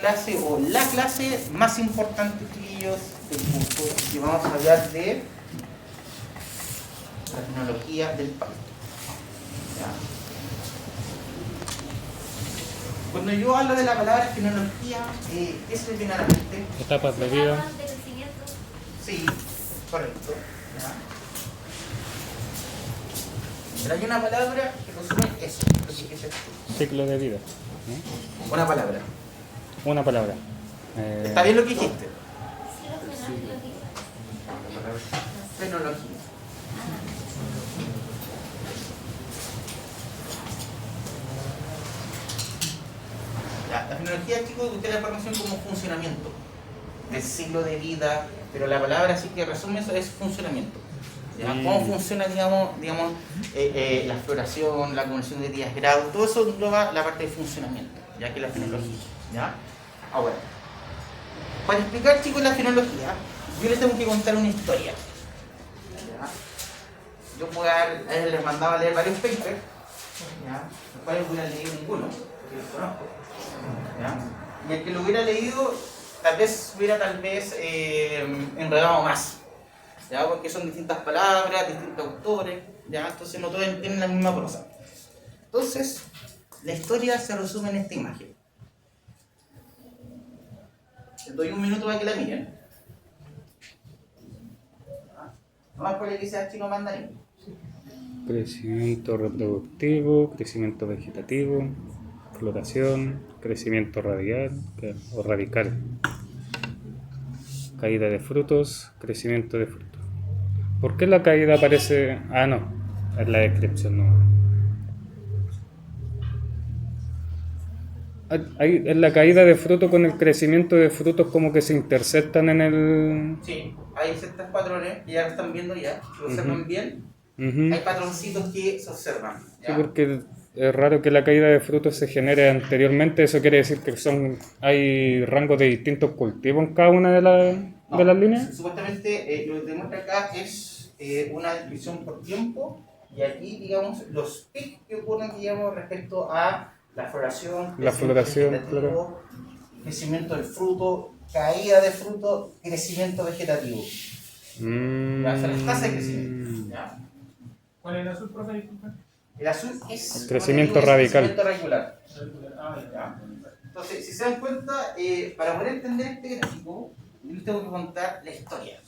clase o la clase más importante, chiquillos, del curso, que vamos a hablar de la tecnología del parto. ¿Ya? Cuando yo hablo de la palabra tecnología, ¿qué se le viene a la mente? Etapas de vida. Etapas de crecimiento. Sí, correcto. ¿Ya? Pero hay una palabra que resume eso, lo que es esto. Ciclo de vida. ¿No? Una palabra. Una palabra. ¿Está bien lo que dijiste? Tecnología. Tecnología. La tecnología, chicos, usted la formación como funcionamiento del ciclo de vida, pero la palabra sí que resume eso es funcionamiento. ¿Ya? ¿Cómo funciona, digamos la floración, la conversión de días grados? Todo eso engloba la parte de funcionamiento, ya que es la fenología. ¿Ya? Ahora, para explicar, chicos, la fenología, yo les tengo que contar una historia. ¿Ya? Yo puedo les mandaba a leer varios papers, ¿ya? Los cuales voy a leer ninguno, porque los conozco. ¿Ya? Y el que lo hubiera leído, tal vez enredado más. ¿Ya? Porque son distintas palabras, distintos autores, ¿ya? Entonces no todos tienen la misma prosa. Entonces, la historia se resume en esta imagen. Les doy un minuto para que la miren. Nomás por el que sea chino mandarín. Crecimiento reproductivo, crecimiento vegetativo, floración, crecimiento radial o radical, caída de frutos, crecimiento de frutos. ¿Por qué la caída aparece? Ah, no, es la descripción, no. Es la caída de fruto con el crecimiento de frutos como que se interceptan en el... Sí, hay ciertos patrones que ya lo están viendo ya, lo observan bien. Hay patroncitos que se observan. ¿Ya? Sí, porque es raro que la caída de frutos se genere anteriormente. Eso quiere decir que hay rangos de distintos cultivos en cada una de las líneas. Supuestamente lo que demuestra acá es una descripción por tiempo y aquí, digamos, los pics que ocurren, digamos, respecto a la floración, claro. Crecimiento del fruto, caída de fruto, crecimiento vegetativo. Ya, son las tasas de crecimiento. ¿Ya? ¿Cuál es el azul, profe? Disculpe. El azul es el crecimiento radical. Crecimiento regular. Ya. ¿Ya? Entonces, si se dan cuenta, para poder entender este gráfico, yo les tengo que contar la historia.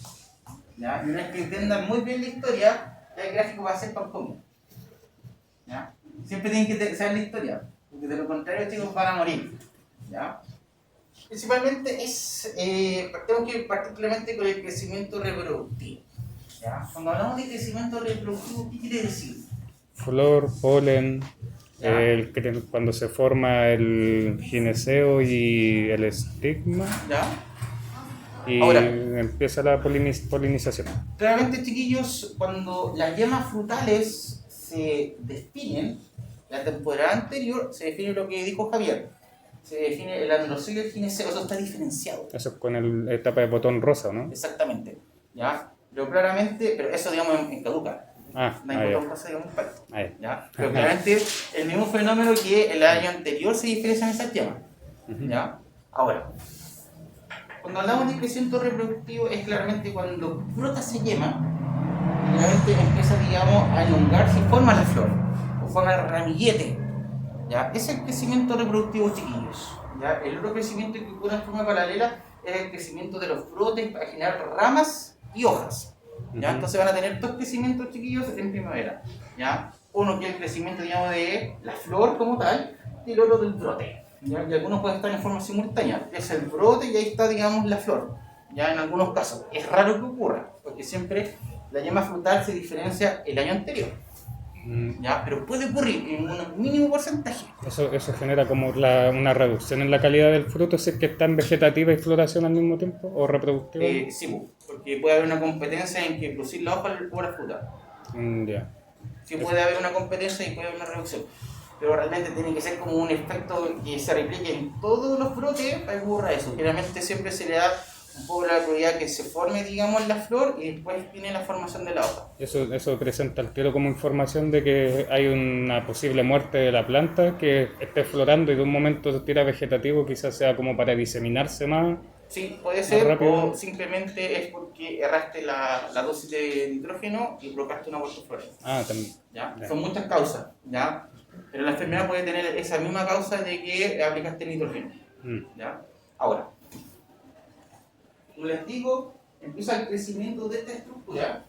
¿Ya? Y una vez que entiendan muy bien la historia, el gráfico va a ser tan común. ¿Ya? Siempre tienen que saber la historia, porque de lo contrario, chicos, van a morir. ¿Ya? Principalmente tenemos que partir claramente con el crecimiento reproductivo. ¿Ya? Cuando hablamos de crecimiento reproductivo, ¿qué quiere decir? Flor, polen, cuando se forma el gineceo y el estigma. ¿Ya? Y ahora, empieza la polinización. Claramente, chiquillos, cuando las yemas frutales se definen, la temporada anterior se define lo que dijo Javier. Se define el androcilio y el gineceo, eso está diferenciado. Eso es con la etapa de botón rosa, ¿no? Exactamente. ¿Ya? Pero claramente, pero eso digamos en caduca. No hay botón rosa, digamos, parto. ¿Ya? Pero claramente el mismo fenómeno que el año anterior se diferencian esas yemas. ¿Ya? Ahora, cuando hablamos de crecimiento reproductivo es claramente cuando brota esa yema, claramente empieza, digamos, a elongarse y forma la flor, o forma el ramillete. ¿Ya? Ese es el crecimiento reproductivo, chiquillos. ¿Ya? El otro crecimiento que ocurre en forma paralela es el crecimiento de los brotes para generar ramas y hojas. ¿Ya? Entonces van a tener dos crecimientos, chiquillos, en primavera. ¿Ya? Uno que es el crecimiento, digamos, de la flor como tal, y el otro del brote. ¿Ya? Y algunos pueden estar en forma simultánea. Es el brote y ahí está, digamos, la flor. ¿Ya? En algunos casos. Es raro que ocurra, porque siempre la yema frutal se diferencia el año anterior. ¿Ya? Pero puede ocurrir en un mínimo porcentaje. Eso genera como una reducción en la calidad del fruto si es que está en vegetativa y floración al mismo tiempo, o reproductiva. Sí, porque puede haber una competencia en que producir la hoja o la fruta. Ya. Sí puede haber una competencia y puede haber una reducción. Pero realmente tiene que ser como un efecto que se replique en todos los brotes para que ocurra eso. Generalmente siempre se le da un poco la probabilidad que se forme, digamos, la flor y después viene la formación de la hoja. Eso presenta al tiro como información de que hay una posible muerte de la planta que esté florando y de un momento tira vegetativo, quizás sea como para diseminarse más. Sí, puede ser, rápido. o simplemente es porque erraste la dosis de nitrógeno y provocaste una abortoflorencia. Ah, también. ¿Ya? Ya. Son muchas causas, ¿ya? Pero la enfermedad puede tener esa misma causa de que aplicaste nitrógeno. ¿Ya? Ahora, como les digo, empieza el crecimiento de esta estructura.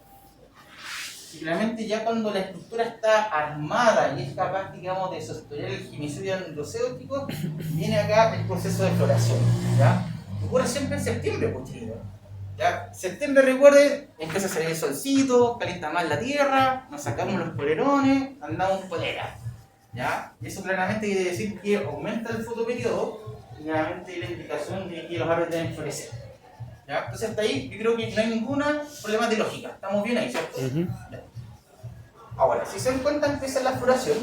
Y realmente ya cuando la estructura está armada y es capaz, digamos, de sostener el ginicidio endocéutico, viene acá el proceso de floración, ¿ya? Ocurre siempre en septiembre, pues, chicos, ¿ya? Septiembre, recuerden, empieza a salir el solcito, calienta más la tierra, nos sacamos los polerones, andamos en polera, ¿ya? Y eso claramente quiere decir que aumenta el fotoperiodo y claramente hay la indicación de que los árboles deben florecer, ¿ya? Entonces hasta ahí yo creo que no hay ningún problema de lógica, estamos bien ahí, ¿cierto? ¿Ya? Ahora, si se dan cuenta empieza la floración,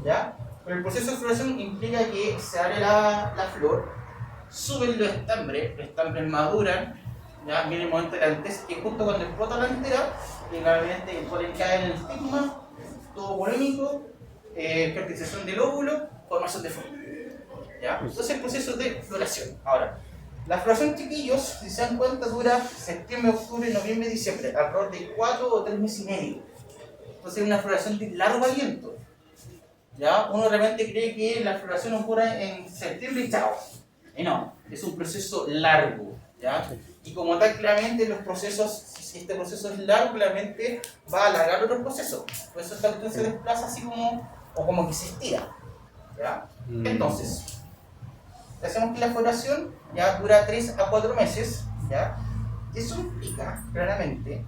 ¿ya? Pero el proceso de floración implica que se abre la flor, suben los estambres maduran, ya viene el momento de la antes, que justo cuando explota la entera, claramente el polen cae en el estigma, todo polémico, fertilización del óvulo, formación de flor. ¿Ya? Entonces el proceso de floración. Ahora, la floración, chiquillos, si se dan cuenta, dura septiembre, octubre, noviembre, diciembre, alrededor de 4 o 3 meses y medio. Entonces es una floración de largo aliento. ¿Ya? Uno realmente cree que la floración ocurre en septiembre y chao. Y no, es un proceso largo, ¿ya? Y como tal, claramente los procesos, si este proceso es largo, claramente va a alargar otros procesos. Por eso esta cuestión se desplaza así como, o como que se estira, ¿ya? Entonces, hacemos que la floración ya dura 3 a 4 meses, ¿ya? Y eso implica, claramente,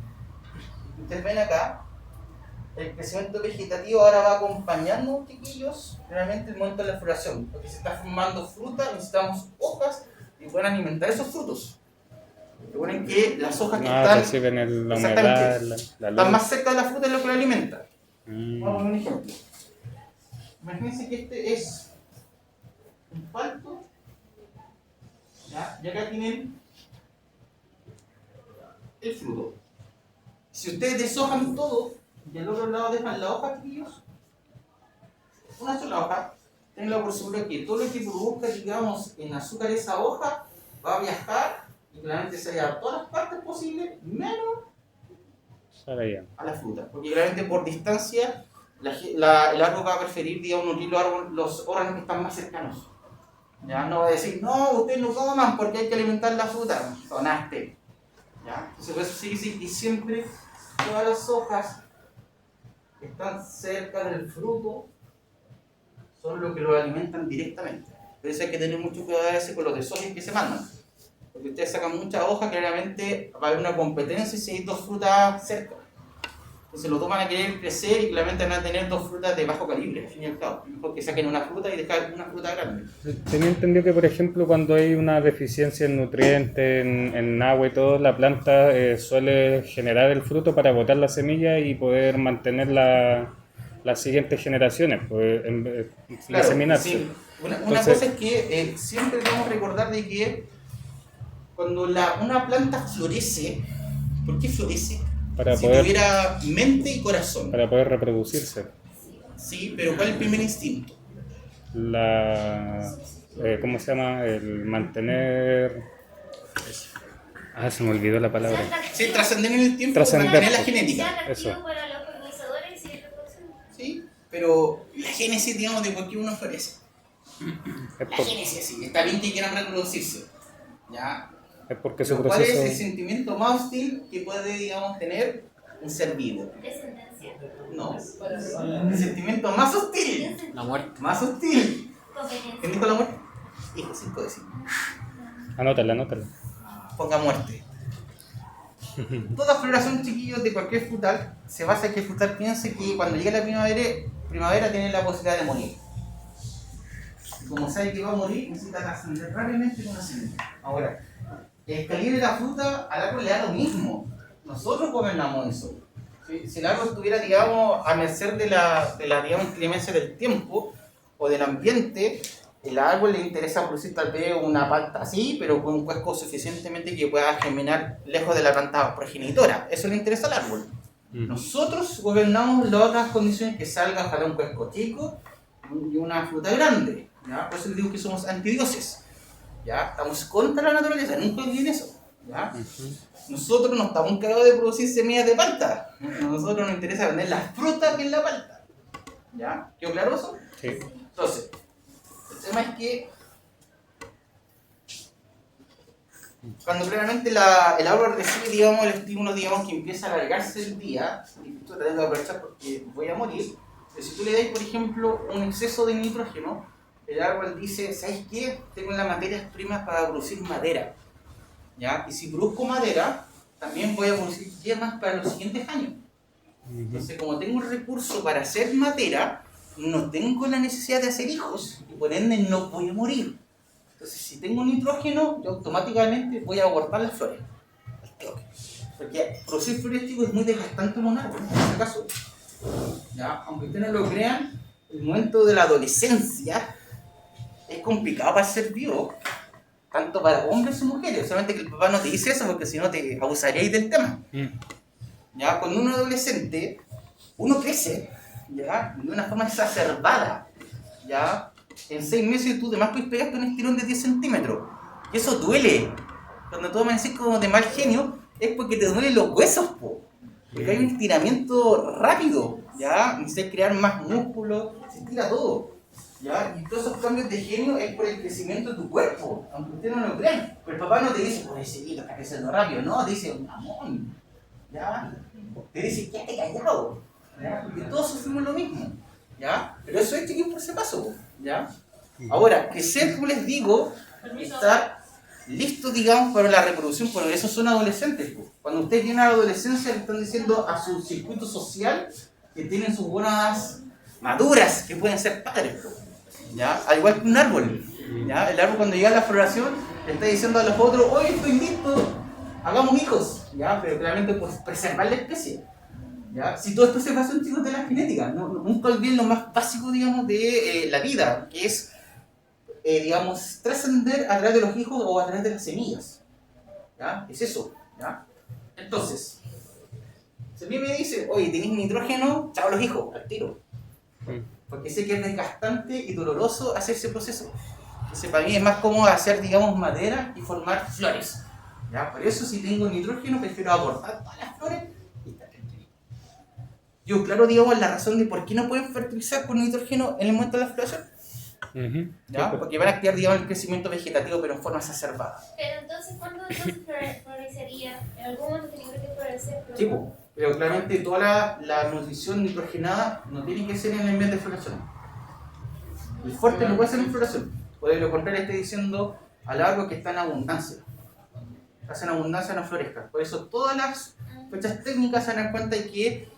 ustedes ven acá, el crecimiento vegetativo ahora va acompañando, chiquillos, realmente el momento de la floración, porque se está formando fruta, necesitamos hojas y pueden alimentar esos frutos. Recuerden que las hojas que están, reciben la exactamente, humedad, la están luz. más cerca de la fruta es lo que la alimenta. Vamos a ver un ejemplo. Imagínense que este es un palto, ¿ya? Y acá tienen el fruto. Si ustedes deshojan todo, y al otro lado dejan la hoja, chiquillos, una sola hoja, tenganlo por seguro que todo lo que produzca, digamos, en azúcar esa hoja va a viajar y claramente se va a todas las partes posibles, menos a la fruta. Porque claramente por distancia el árbol va a preferir, digamos, nutrir los órganos que están más cercanos. Ya no va a decir, no, ustedes no coman porque hay que alimentar la fruta. Sonaste. ¿Ya? Entonces por eso sí, y siempre todas las hojas que están cerca del fruto son los que lo alimentan directamente. Por eso hay que tener mucho cuidado a veces con los desojos que se mandan. Porque ustedes sacan muchas hojas, claramente va a haber una competencia si hay 2 frutas cerca. Entonces los dos van a querer crecer y claramente van a tener 2 frutas de bajo calibre, al fin y al cabo. Mejor que saquen una fruta y dejar una fruta grande. Tenía entendido que, por ejemplo, cuando hay una deficiencia en nutrientes, en agua y todo, la planta suele generar el fruto para botar la semilla y poder mantener las siguientes generaciones, pues, Claro, diseminarse. sí. Una cosa es que siempre debemos recordar de que cuando una planta florece, ¿por qué florece? Para si poder, tuviera mente y corazón. Para poder reproducirse. Sí, pero ¿cuál es el primer instinto? ¿Cómo se llama? El mantener... se me olvidó la palabra. Sí, trascender en el tiempo, Trascender. mantener la genética. Eso. Para los polinizadores y reproducción. Sí, pero la génesis, digamos, de por qué uno florece. La génesis, sí, está bien que quieran reproducirse. ¿Ya? Es porque su ¿Cuál es proceso... el sentimiento más hostil que puede, digamos, tener un ser vivo? Descendencia. No. El sentimiento más hostil. La muerte. Más hostil. Conveniencia. ¿Quién dijo la muerte? Hijo, 5 décimos. Anótala. Ponga muerte. Toda floración, chiquillos, de cualquier frutal se basa en que el frutal piense que cuando llega la primavera tiene la posibilidad de morir. Y como sabe que va a morir, necesita trascender rápidamente con una semilla. Ahora, el calibre de la fruta al árbol le da lo mismo. Nosotros gobernamos eso. Si el árbol estuviera, digamos, a merced de la digamos, inclemencia del tiempo o del ambiente, el árbol le interesa producir tal vez una palta así, pero con un cuesco suficientemente que pueda germinar lejos de la planta progenitora. Eso le interesa al árbol. Nosotros gobernamos las otras condiciones, que salga ojalá un cuesco chico y una fruta grande. ¿Ya? Por eso les digo que somos antidioses. ¿Ya? Estamos contra la naturaleza, nunca olviden eso. ¿Ya? Nosotros no estamos encargados de producir semillas de palta. A nosotros nos interesa vender la fruta que es la palta. ¿Ya? ¿Quedó claro eso? Sí. Entonces, el tema es que cuando previamente el árbol recibe, digamos, el estímulo, digamos, que empieza a alargarse el día, y esto lo tengo que aprovechar porque voy a morir, pero si tú le das, por ejemplo, un exceso de nitrógeno, el árbol dice, ¿sabes qué? Tengo las materias primas para producir madera, ¿ya? Y si produzco madera, también voy a producir yemas para los siguientes años. Entonces, como tengo un recurso para hacer madera, no tengo la necesidad de hacer hijos, y por ende no voy a morir. Entonces, si tengo nitrógeno, yo automáticamente voy a abortar las flores. Porque producir flores, chicos, es muy desgastante en un árbol, en este caso. ¿Ya? Aunque ustedes no lo crean, el momento de la adolescencia es complicado para ser vivo, tanto para hombres y mujeres. Solamente que el papá no te dice eso, porque si no te abusaríais del tema. ¿Ya? Cuando uno es adolescente, uno crece, ¿ya? De una forma exacerbada, ¿ya? En 6 meses tú además puedes pegarte un estirón de 10 centímetros. Y eso duele. Cuando tú me decís como de mal genio, es porque te duelen los huesos, po. Porque hay un estiramiento rápido, ¿ya? Necesitas crear más músculo, se estira todo, ¿ya? Y todos esos cambios de genio es por el crecimiento de tu cuerpo, aunque ustedes no lo crean. Pero el papá no te dice, pues sí, está creciendo rápido, no, te dice, mamón, ¿ya? Te dice, quédate callado, ¿ya? Porque todos sufrimos lo mismo, ¿ya? Pero eso es chiquillos por ese paso, ¿ya? Ahora, crecer, como les digo, está listo, digamos, para la reproducción, porque esos son adolescentes. Cuando ustedes tienen a la adolescencia, le están diciendo a su circuito social que tienen sus buenas maduras, que pueden ser padres, ¿ya? Al igual que un árbol, ¿ya? El árbol cuando llega a la floración, le está diciendo a los otros, oye, estoy listo, hagamos hijos, ¿ya? Pero claramente por preservar la especie, ¿ya? Si todo esto se basa en chicos de la genética, nunca olviden lo más básico, digamos, de la vida, que es digamos, trascender a través de los hijos o a través de las semillas. ¿Ya? Es eso, ¿ya? Entonces, si a mí me dice, oye, tenéis nitrógeno, chao los hijos, al tiro. Porque sé que es desgastante y doloroso hacer ese proceso. Entonces, para mí es más cómodo hacer, digamos, madera y formar flores. ¿Ya? Por eso, si tengo nitrógeno, prefiero abortar todas las flores y estar tranquilo. Yo, claro, digamos, la razón de por qué no pueden fertilizar con nitrógeno en el momento de la floración. ¿Ya? Porque van a activar, digamos, el crecimiento vegetativo, pero en forma exacerbada. Pero entonces, ¿cuándo florecería? ¿En algún momento tiene que florecer? Sí, pero claramente toda la nutrición nitrogenada no tiene que ser en el ambiente de floración. El fuerte no puede ser en floración. O de lo contrario, esté diciendo al árbol que está en abundancia. Está en abundancia, no florezca. Por eso todas las fechas técnicas se dan cuenta de que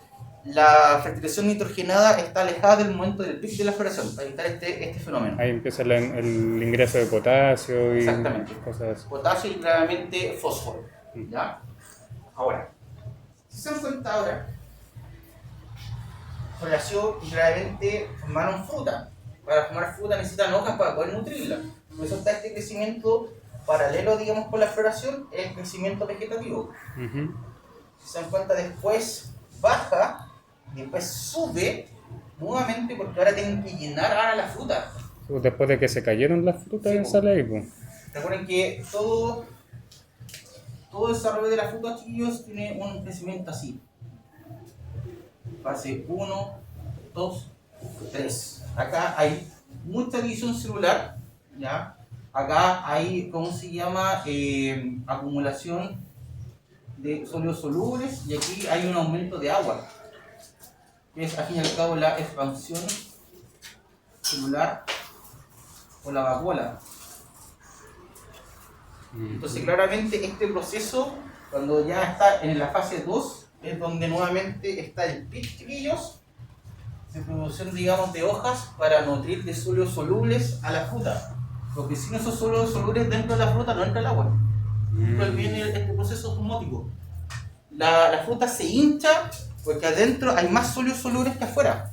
la fertilización nitrogenada está alejada del momento del pic de la floración, para evitar este fenómeno. Ahí empieza el ingreso de potasio y exactamente, cosas así. Potasio y claramente fósforo. ¿Ya? Ahora, si se dan cuenta ahora, floración y claramente formaron fruta. Para formar fruta necesitan hojas para poder nutrirla. Por eso está este crecimiento paralelo, digamos, con la floración, el crecimiento vegetativo. Si se dan cuenta, después baja, después sube nuevamente porque ahora tienen que llenar ahora la fruta. Después de que se cayeron las frutas, Sí, sale ahí, pues. Recuerden que todo desarrollo de la fruta, chiquillos, tiene un crecimiento así. Fase 1, 2, 3. Acá hay mucha división celular, ¿ya? Acá hay, ¿cómo se llama? Acumulación de sólidos solubles, y aquí hay un aumento de agua, que es al fin y al cabo la expansión celular o la vacuola. Entonces claramente este proceso, cuando ya está en la fase 2, es donde nuevamente está el pic, chiquillos, de producción, digamos, de hojas para nutrir de sólidos solubles a la fruta, porque sin esos sólidos solubles dentro de la fruta no entra el agua. Entonces viene este proceso osmótico. La fruta se hincha porque adentro hay más sólidos solubles que afuera.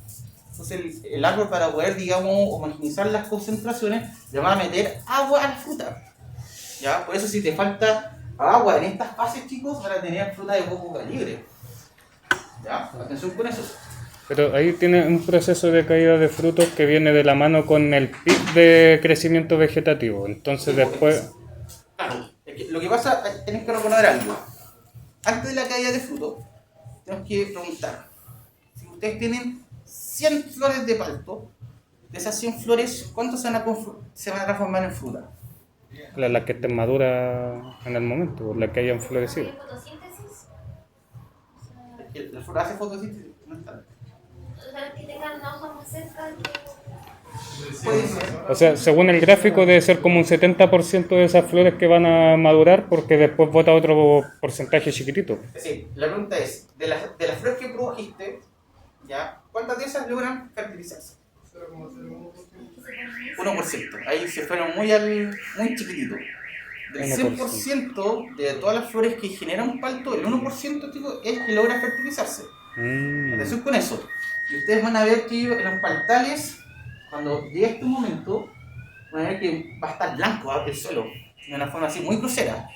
Entonces el árbol, para poder, digamos, homogeneizar las concentraciones, le va a meter agua a la fruta. ¿Ya? Por eso si te falta agua en estas fases, chicos, van a tener fruta de poco calibre. ¿Ya? Atención con eso. Pero ahí tiene un proceso de caída de frutos que viene de la mano con el pic de crecimiento vegetativo. Entonces después... Claro, es que lo que pasa, tenés que recordar algo. Antes de la caída de frutos, tenemos que preguntar, si ustedes tienen 100 flores de palto, de esas 100 flores, ¿cuántas se van a transformar en fruta? Las que estén maduras en el momento, las que hayan florecido. ¿Hay fotosíntesis? La flor hace fotosíntesis, no está. O sea, que tengan una hoja más cerca que... Puede ser. O sea, según el gráfico debe ser como un 70% de esas flores que van a madurar porque después bota otro porcentaje chiquitito. Es decir, la pregunta es, de las flores que produjiste, ¿ya? ¿Cuántas de esas logran fertilizarse? 1%. Ahí se fueron muy chiquitito. Del 100% de todas las flores que generan un palto, el 1%, chicos, es que logra fertilizarse. Atención con eso. Y ustedes van a ver que en los paltales, cuando llegue este momento, van a ver que va a estar blanco el suelo, de una forma así muy grosera.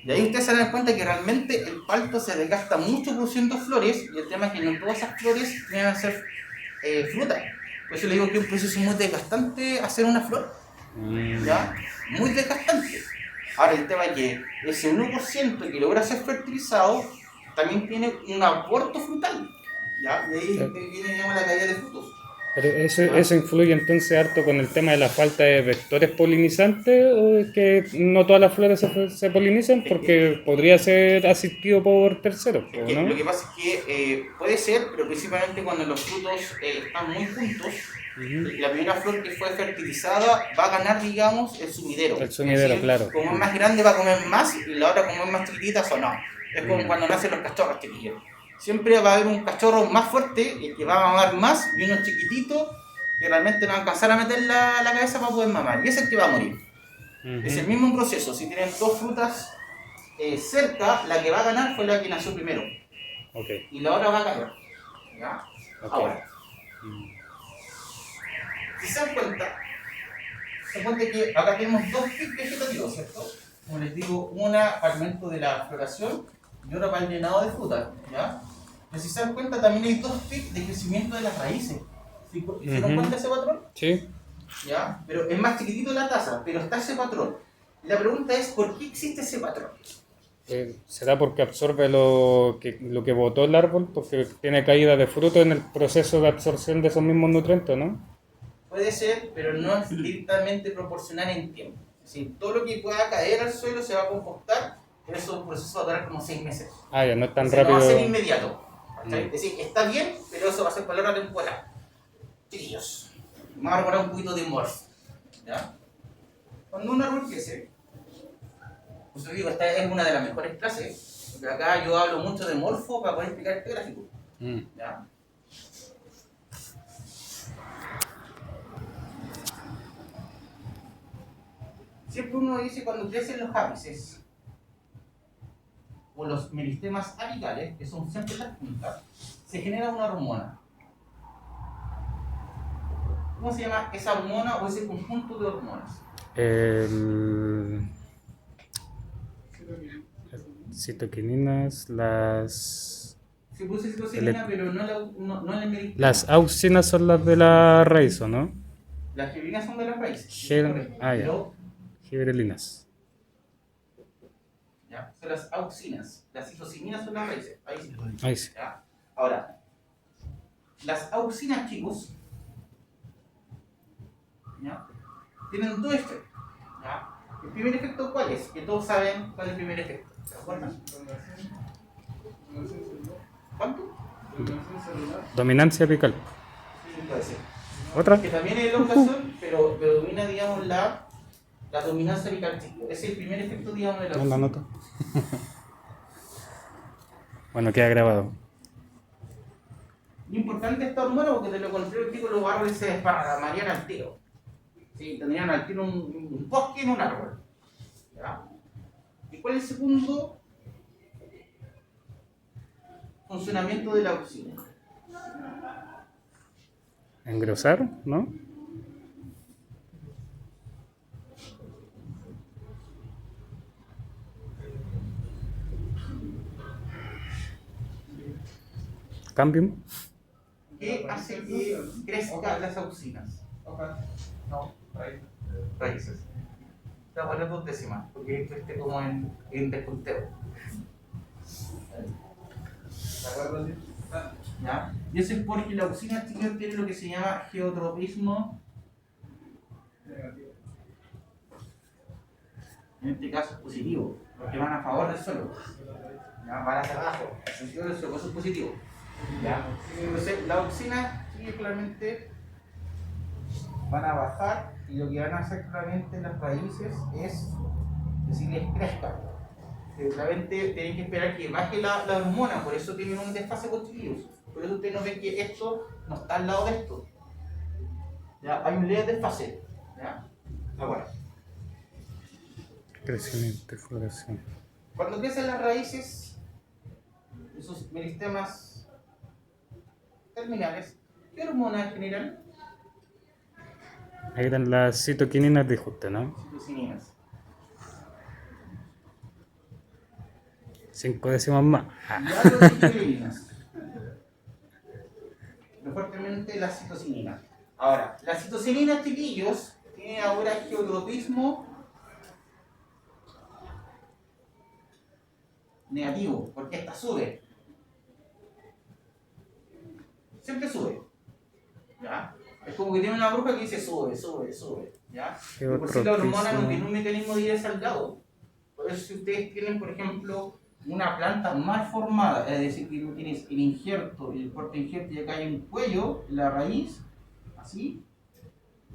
Y ahí ustedes se dan cuenta que realmente el palto se desgasta mucho produciendo flores, y el tema es que no todas esas flores vienen a ser fruta. Por eso le digo que es un proceso muy desgastante hacer una flor. ¿Ya? Muy desgastante. Ahora el tema es que ese 1% que logra ser fertilizado también tiene un aporte frutal. ¿Ya? Y ahí viene, digamos, la caída de frutos. Pero eso influye entonces harto con el tema de la falta de vectores polinizantes, o es que no todas las flores se polinizan porque podría ser asistido por terceros, ¿no? Lo que pasa es que puede ser, pero principalmente cuando los frutos están muy juntos, la primera flor que fue fertilizada va a ganar, digamos, el sumidero. El sumidero, decir, claro. Como es más grande va a comer más y la otra como es más chiquitita o no. Es como cuando nacen los cachorros chiquillos. Siempre va a haber un cachorro más fuerte, el que va a mamar más, y uno chiquitito que realmente no va a alcanzar a meter la cabeza para poder mamar. Y ese es el que va a morir. Es el mismo proceso. Si tienen dos frutas cerca, la que va a ganar fue la que nació primero. Okay. Y la otra va a caer. ¿Ya? Okay. Ahora, si se dan cuenta que acá tenemos dos pics vegetativos, ¿cierto? Como les digo, una para el momento de la floración y otra para el llenado de fruta, ¿ya? Pero si se dan cuenta, también hay dos pics de crecimiento de las raíces. ¿Se dan cuenta de ese patrón? Sí. ¿Ya? Pero es más chiquitito la taza, pero está ese patrón. La pregunta es, ¿por qué existe ese patrón? ¿Será porque absorbe lo que botó el árbol? Porque tiene caída de fruto en el proceso de absorción de esos mismos nutrientes, ¿no? Puede ser, pero no es directamente proporcional en tiempo. Es decir, todo lo que pueda caer al suelo se va a compostar, pero eso es un proceso va a durar como 6 meses. Ah, ya no es tan rápido. rápido. No va a ser inmediato. Es decir, está bien, pero eso va a ser para la temporada. Chiquillos, vamos a recordar un poquito de morfo. ¿Ya? Cuando un árbol crece, pues yo digo, esta es una de las mejores clases, porque acá yo hablo mucho de morfo para poder explicar este gráfico. ¿Ya? Siempre uno dice cuando crecen los ápices o los meristemas apicales, que son siempre las puntas, se genera una hormona. ¿Cómo se llama esa hormona o ese conjunto de hormonas? Citoquininas, las... Se puso citocina, pero no el meristema. Las auxinas son las de la raíz, ¿o no? Las gibrilinas son de las raíces. Gibrilinas. ¿Ya? Son las auxinas. Las isocianinas son las raíces. Ahí sí. ¿Ya? Ahora, las auxinas, chicos, ¿ya? Tienen dos efectos. ¿Ya? El primer efecto, ¿cuál es? Que todos saben cuál es el primer efecto. ¿Se acuerdan? ¿Cuánto? Dominancia apical. Sí, puede ser. ¿Otra? Que también es elongación, pero domina, digamos, la dominancia apical. Es el primer efecto, digamos, de la No la nota. Bueno, queda grabado. Importante esta hormona porque de lo contrario, chicos, los árboles se desparramarían al tiro. ¿Sí? Tendrían al tiro un bosque en un árbol. ¿Ya? ¿Y cuál es el segundo funcionamiento de la auxina? Engrosar, ¿no? Cambio. ¿Qué hace que crezcan las auxinas? No, ahí. Raíces. Te voy a poner 2 décimas, porque esto esté como en desconteo. ¿De acuerdo? ¿Ya? Y eso es porque la auxina tiene lo que se llama geotropismo, Negativo. en este caso positivo, porque van a favor del suelo. ¿Ya? Van hacia abajo, el sentido del suelo, eso es positivo. ¿Ya? Entonces, la auxina claramente van a bajar y lo que van a hacer claramente las raíces es decirles crezcan. Claramente tienen que esperar que baje la hormona, por eso tienen un desfase con chiquillos. Por eso ustedes no ven que esto no está al lado de esto. ¿Ya? Hay un leve desfase. ¿Ya? Ahora, Crecimiento y floración. cuando crecen las raíces, esos meristemas terminales, ¿qué hormonas generan? Ahí eran las citoquininas, dijo usted, ¿no? Citocininas. 5 décimas más. Y algo de fuertemente la citocinina. Ahora, la citocinina, chiquillos, tiene ahora geotropismo negativo, porque esta sube. Siempre sube. ¿Ya? Es como que tiene una bruja que dice sube, sube, sube. ¿Ya? Y por si la hormona no tiene un mecanismo de ir al lado. Por eso si ustedes tienen, por ejemplo, una planta mal formada, es decir, que tú tienes el injerto y el porte injerto y acá hay un cuello, la raíz, así,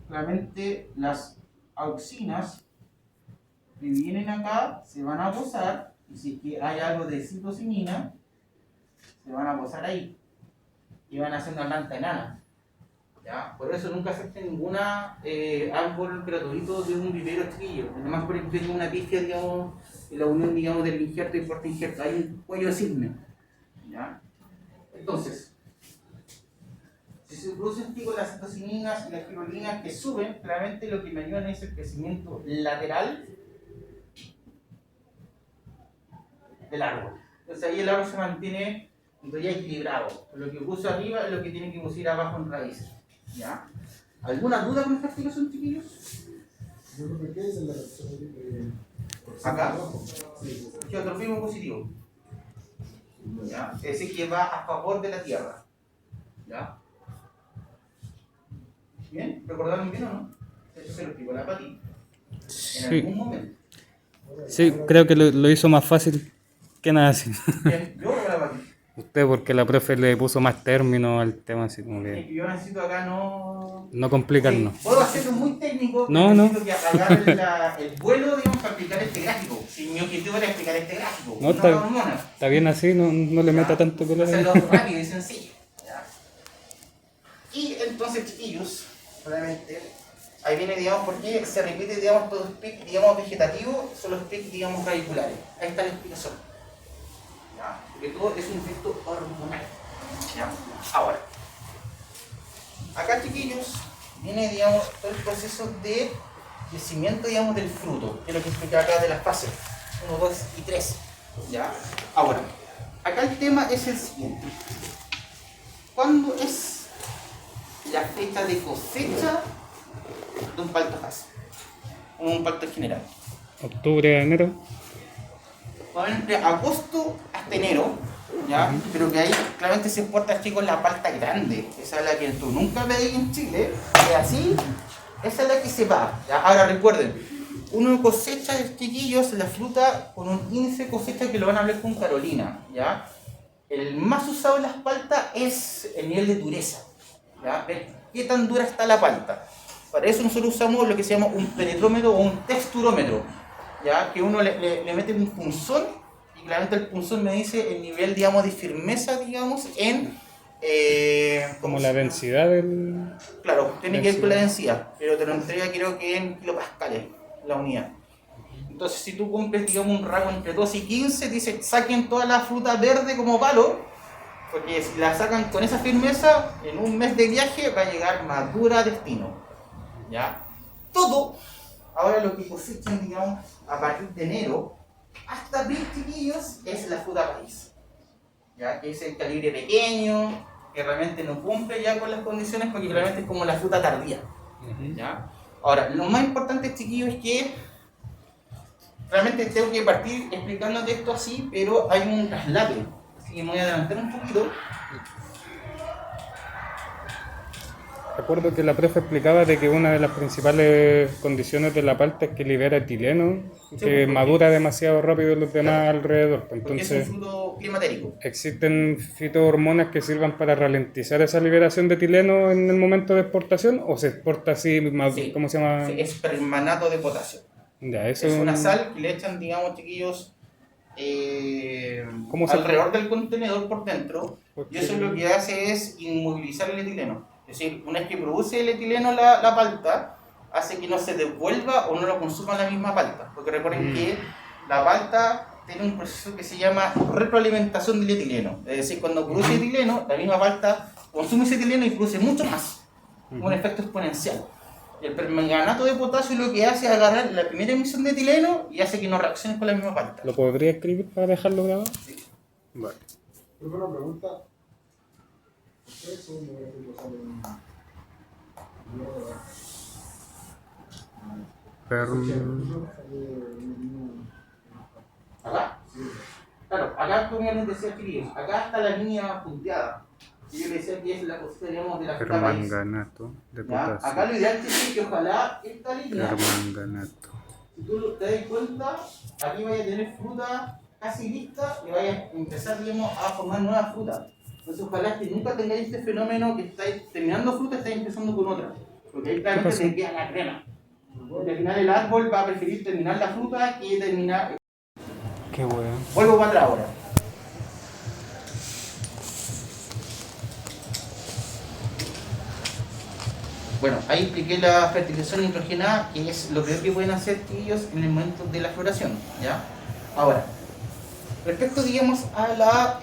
claramente las auxinas que vienen acá se van a posar, y si es que hay algo de citocinina, se van a posar ahí y van a hacer una planta enana. ¿Ya? Por eso nunca acepten ninguna árbol gratuito de un vivero chiquillo. Además, por ejemplo, tiene una pifia, digamos, en la unión, digamos, del injerto y porte injerto. Hay un cuello de cisne. ¿Ya? Entonces, si se producen las citocininas y las girolinas que suben, claramente lo que me ayudan es el crecimiento lateral del árbol. Entonces ahí el árbol se mantiene en teoría equilibrado. Lo que puso arriba es lo que tiene que pusir abajo en raíces. ¿Ya? ¿Alguna duda con esta explicación, chiquillos? Yo creo que es la reacción Acá, geotropismo positivo. ¿Ya? Es decir, que va a favor de la tierra. ¿Ya? ¿Bien? ¿Recordaron bien o no? Eso se lo explicó la Pati. En Sí, algún momento. sí, creo que lo hizo más fácil que nada así. Bien, yo o la Pati. Usted, porque la profe le puso más términos al tema, así como Es que que yo necesito acá no complicarnos. Sí, puedo hacerlo muy técnico, No, pero no. necesito que agarre el vuelo, digamos, para explicar este gráfico. Si mi objetivo era explicar este gráfico, No, no la hormona. está bien así, no le meta tanto color. Hacerlo rápido y sencillo. ¿Ya? Y entonces, chiquillos, realmente, ahí viene, digamos, por qué se repite, digamos, todos los pics, digamos, vegetativos, son los pics, digamos, radiculares. Ahí está la explicación. ¿Ya? Porque todo es un efecto hormonal. ¿Ya? Ahora, acá, chiquillos, viene, digamos, todo el proceso de crecimiento, digamos, del fruto, que es lo que explica acá de las fases 1, 2 y 3. ¿Ya? Ahora, acá el tema es el siguiente. ¿Cuándo es la fecha de cosecha de un palto fase? Un palto general. Octubre, enero. Va entre agosto hasta enero, ¿ya? Pero que ahí claramente se exporta, chicos, la palta grande. Esa es la que tú nunca veis en Chile. Y así, esa es la que se va. ¿Ya? Ahora recuerden, uno cosecha, chiquillos, la fruta con un índice de cosecha que lo van a hablar con Carolina. ¿Ya? El más usado en las paltas es el nivel de dureza. ¿Ya? Ver qué tan dura está la palta. Para eso nosotros usamos lo que se llama un penetrómetro o un texturómetro. ¿Ya? Que uno le mete un punzón y claramente el punzón me dice el nivel, digamos, de firmeza, digamos, en... Como la densidad del... Claro, tiene que ver con la densidad, pero te lo entrega creo que en kilopascales la unidad. Entonces si tú cumples, digamos, un rango entre 2 y 15, dice saquen toda la fruta verde como palo Porque si la sacan con esa firmeza, en un mes de viaje va a llegar madura a destino. ¿Ya? Todo, ahora lo que cosechan, digamos, a partir de enero hasta abril, chiquillos, es la fruta país. ¿Ya? Que es el calibre pequeño, que realmente no cumple ya con las condiciones, porque realmente es como la fruta tardía. ¿Ya? Ahora, lo más importante, chiquillos, es que realmente tengo que partir explicándote esto así, pero hay un traslape. Así que me voy a adelantar un poquito. Recuerdo que la profe explicaba de que una de las principales condiciones de la palta es que libera etileno, que madura demasiado rápido los demás alrededor. Porque es Entonces, un fruto climatérico. ¿existen fitohormonas que sirvan para ralentizar esa liberación de etileno en el momento de exportación? ¿O se exporta así, Sí. cómo se llama? Sí, es permanato de potasio. Ya, eso Es una sal que le echan, digamos, chiquillos, ¿Cómo se- alrededor del contenedor por dentro, y eso lo que hace es inmovilizar el etileno. Es decir, una vez que produce el etileno la palta, hace que no se devuelva o no lo consuma la misma palta. Porque recuerden que la palta tiene un proceso que se llama retroalimentación del etileno. Es decir, cuando produce etileno, la misma palta consume ese etileno y produce mucho más. Un efecto exponencial. Y el permanganato de potasio lo que hace es agarrar la primera emisión de etileno y hace que no reaccione con la misma palta. ¿Lo podría escribir para dejarlo grabado? Sí. Vale. Pero una pregunta. ¿Ustedes son de que sale un... ¿Acá? Claro, acá como les decía, chiquillos, acá está la línea punteada. Y yo les decía que es la cosita, digamos, de la fruta país. Permanganato de ¿Ya? Acá potasio. lo ideal es que ojalá esta línea, Permanganato. si tú te das cuenta, aquí vaya a tener fruta casi lista y vaya a empezar, digamos, a formar nuevas frutas. Entonces ojalá que nunca tengáis este fenómeno que estáis terminando fruta y estáis empezando con otra. Porque ahí claramente se queda la crema. Porque al final el árbol va a preferir terminar la fruta que terminar. Qué bueno. Vuelvo para atrás ahora. Bueno, ahí expliqué la fertilización nitrogenada, que es lo peor que pueden hacer ellos en el momento de la floración, ¿ya? Ahora, respecto, digamos, a la,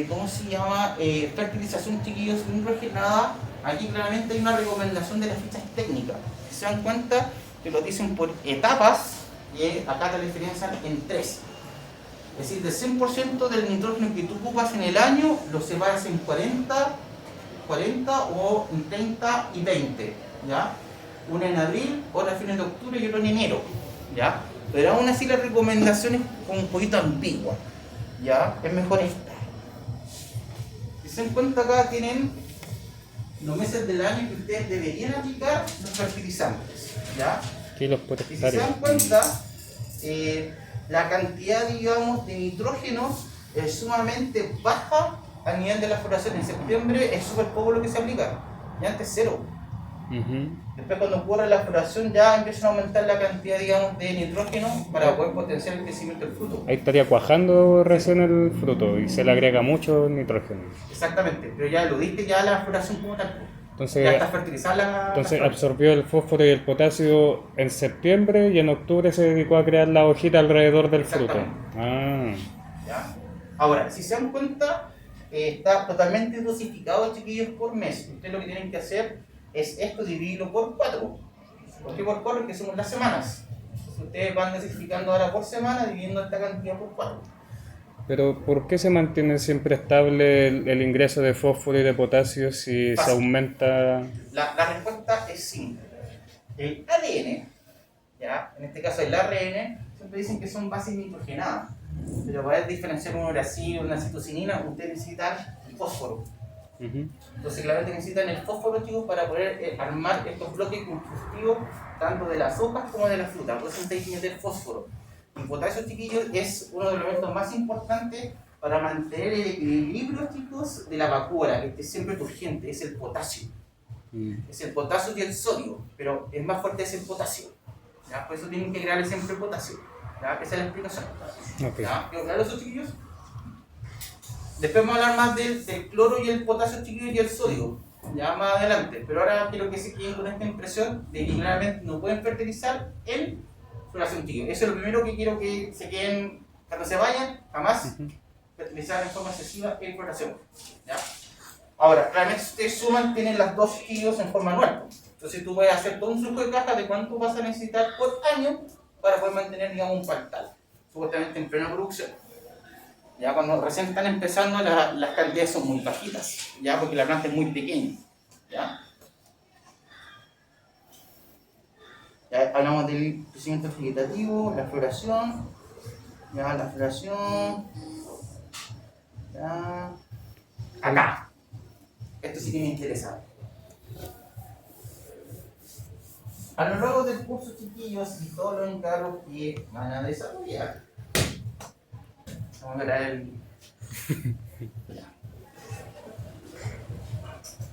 ¿cómo se llama? Fertilización, chiquillos, nitrogenada, aquí claramente hay una recomendación de las fichas técnicas. Si se dan cuenta, que lo dicen por etapas, y acá te diferencian en 3. Es decir, del 100% del nitrógeno que tú ocupas en el año, lo separas en 40 o en 30 y 20, ¿ya? Una en abril, otra a fines de octubre y otra en enero, ¿ya? Pero aún así la recomendación es como un poquito ambigua, ¿ya? Es mejor esta. Si se dan cuenta, acá tienen los meses del año que ustedes deberían aplicar los fertilizantes, ¿ya? Kilos por Y si se hectárea. dan cuenta, la cantidad, digamos, de nitrógeno es sumamente baja a nivel de la floración. En septiembre es súper poco lo que se aplica, y antes cero. Después cuando ocurre la floración ya empiezan a aumentar la cantidad, digamos, de nitrógeno para poder potenciar el crecimiento del fruto. Ahí estaría cuajando recién el fruto y se le agrega mucho nitrógeno. Exactamente, pero ya lo diste ya la floración como tal. Entonces, Ya está fertilizada la Entonces flor. absorbió el fósforo y el potasio en septiembre y en octubre se dedicó a crear la hojita alrededor del fruto. Exactamente. ¿Ya? Ahora, si se dan cuenta, está totalmente dosificado, chiquillos, por mes. Ustedes lo que tienen que hacer es esto, dividirlo por 4. ¿Por qué por 4? Porque somos las semanas. Entonces, ustedes van dosificando ahora por semana, dividiendo esta cantidad por 4. Pero ¿por qué se mantiene siempre estable el ingreso de fósforo y de potasio si se Fácil. aumenta? La respuesta es simple. El ADN, ¿ya? En este caso el ARN, siempre dicen que son bases nitrogenadas. Pero para poder diferenciar un uracilo, una citocinina, ustedes necesitan el fósforo. Entonces claramente necesitan el fósforo, chicos, para poder armar estos bloques constitutivos tanto de las hojas como de la fruta. Por eso necesitan meter fósforo. El potasio, chiquillos, es uno de los elementos más importantes para mantener el equilibrio, chicos, de la vacuola, que es siempre urgente, es el potasio. Es el potasio y el sodio, pero el más fuerte es el potasio. ¿Ya? Por eso tienen que agregarle siempre el potasio. ¿Ya? Esa es la explicación. Okay. ¿Ya? ¿Quedó claro eso, chiquillos? Después vamos a hablar más del cloro y el potasio, chiquillos, y el sodio, ya más adelante. Pero ahora quiero que se queden con esta impresión de que claramente no pueden fertilizar en floración, chiquillos. Eso es lo primero que quiero que se queden cuando se vayan, jamás fertilizar en forma excesiva en floración. ¿Ya? Ahora, realmente si ustedes suman, tienen las dos kilos en forma anual. Entonces tú puedes hacer todo un flujo de caja de cuánto vas a necesitar por año para poder mantener, digamos, un paltal, supuestamente en plena producción. Ya cuando recién están empezando, las cantidades son muy bajitas, ya porque la planta es muy pequeña. ¿Ya? Ya hablamos del crecimiento vegetativo, la floración, ya la floración, ya, acá. Esto sí que me interesa. A lo largo del curso, chiquillos, y todos los encargos que van a desarrollar, vamos a ver el...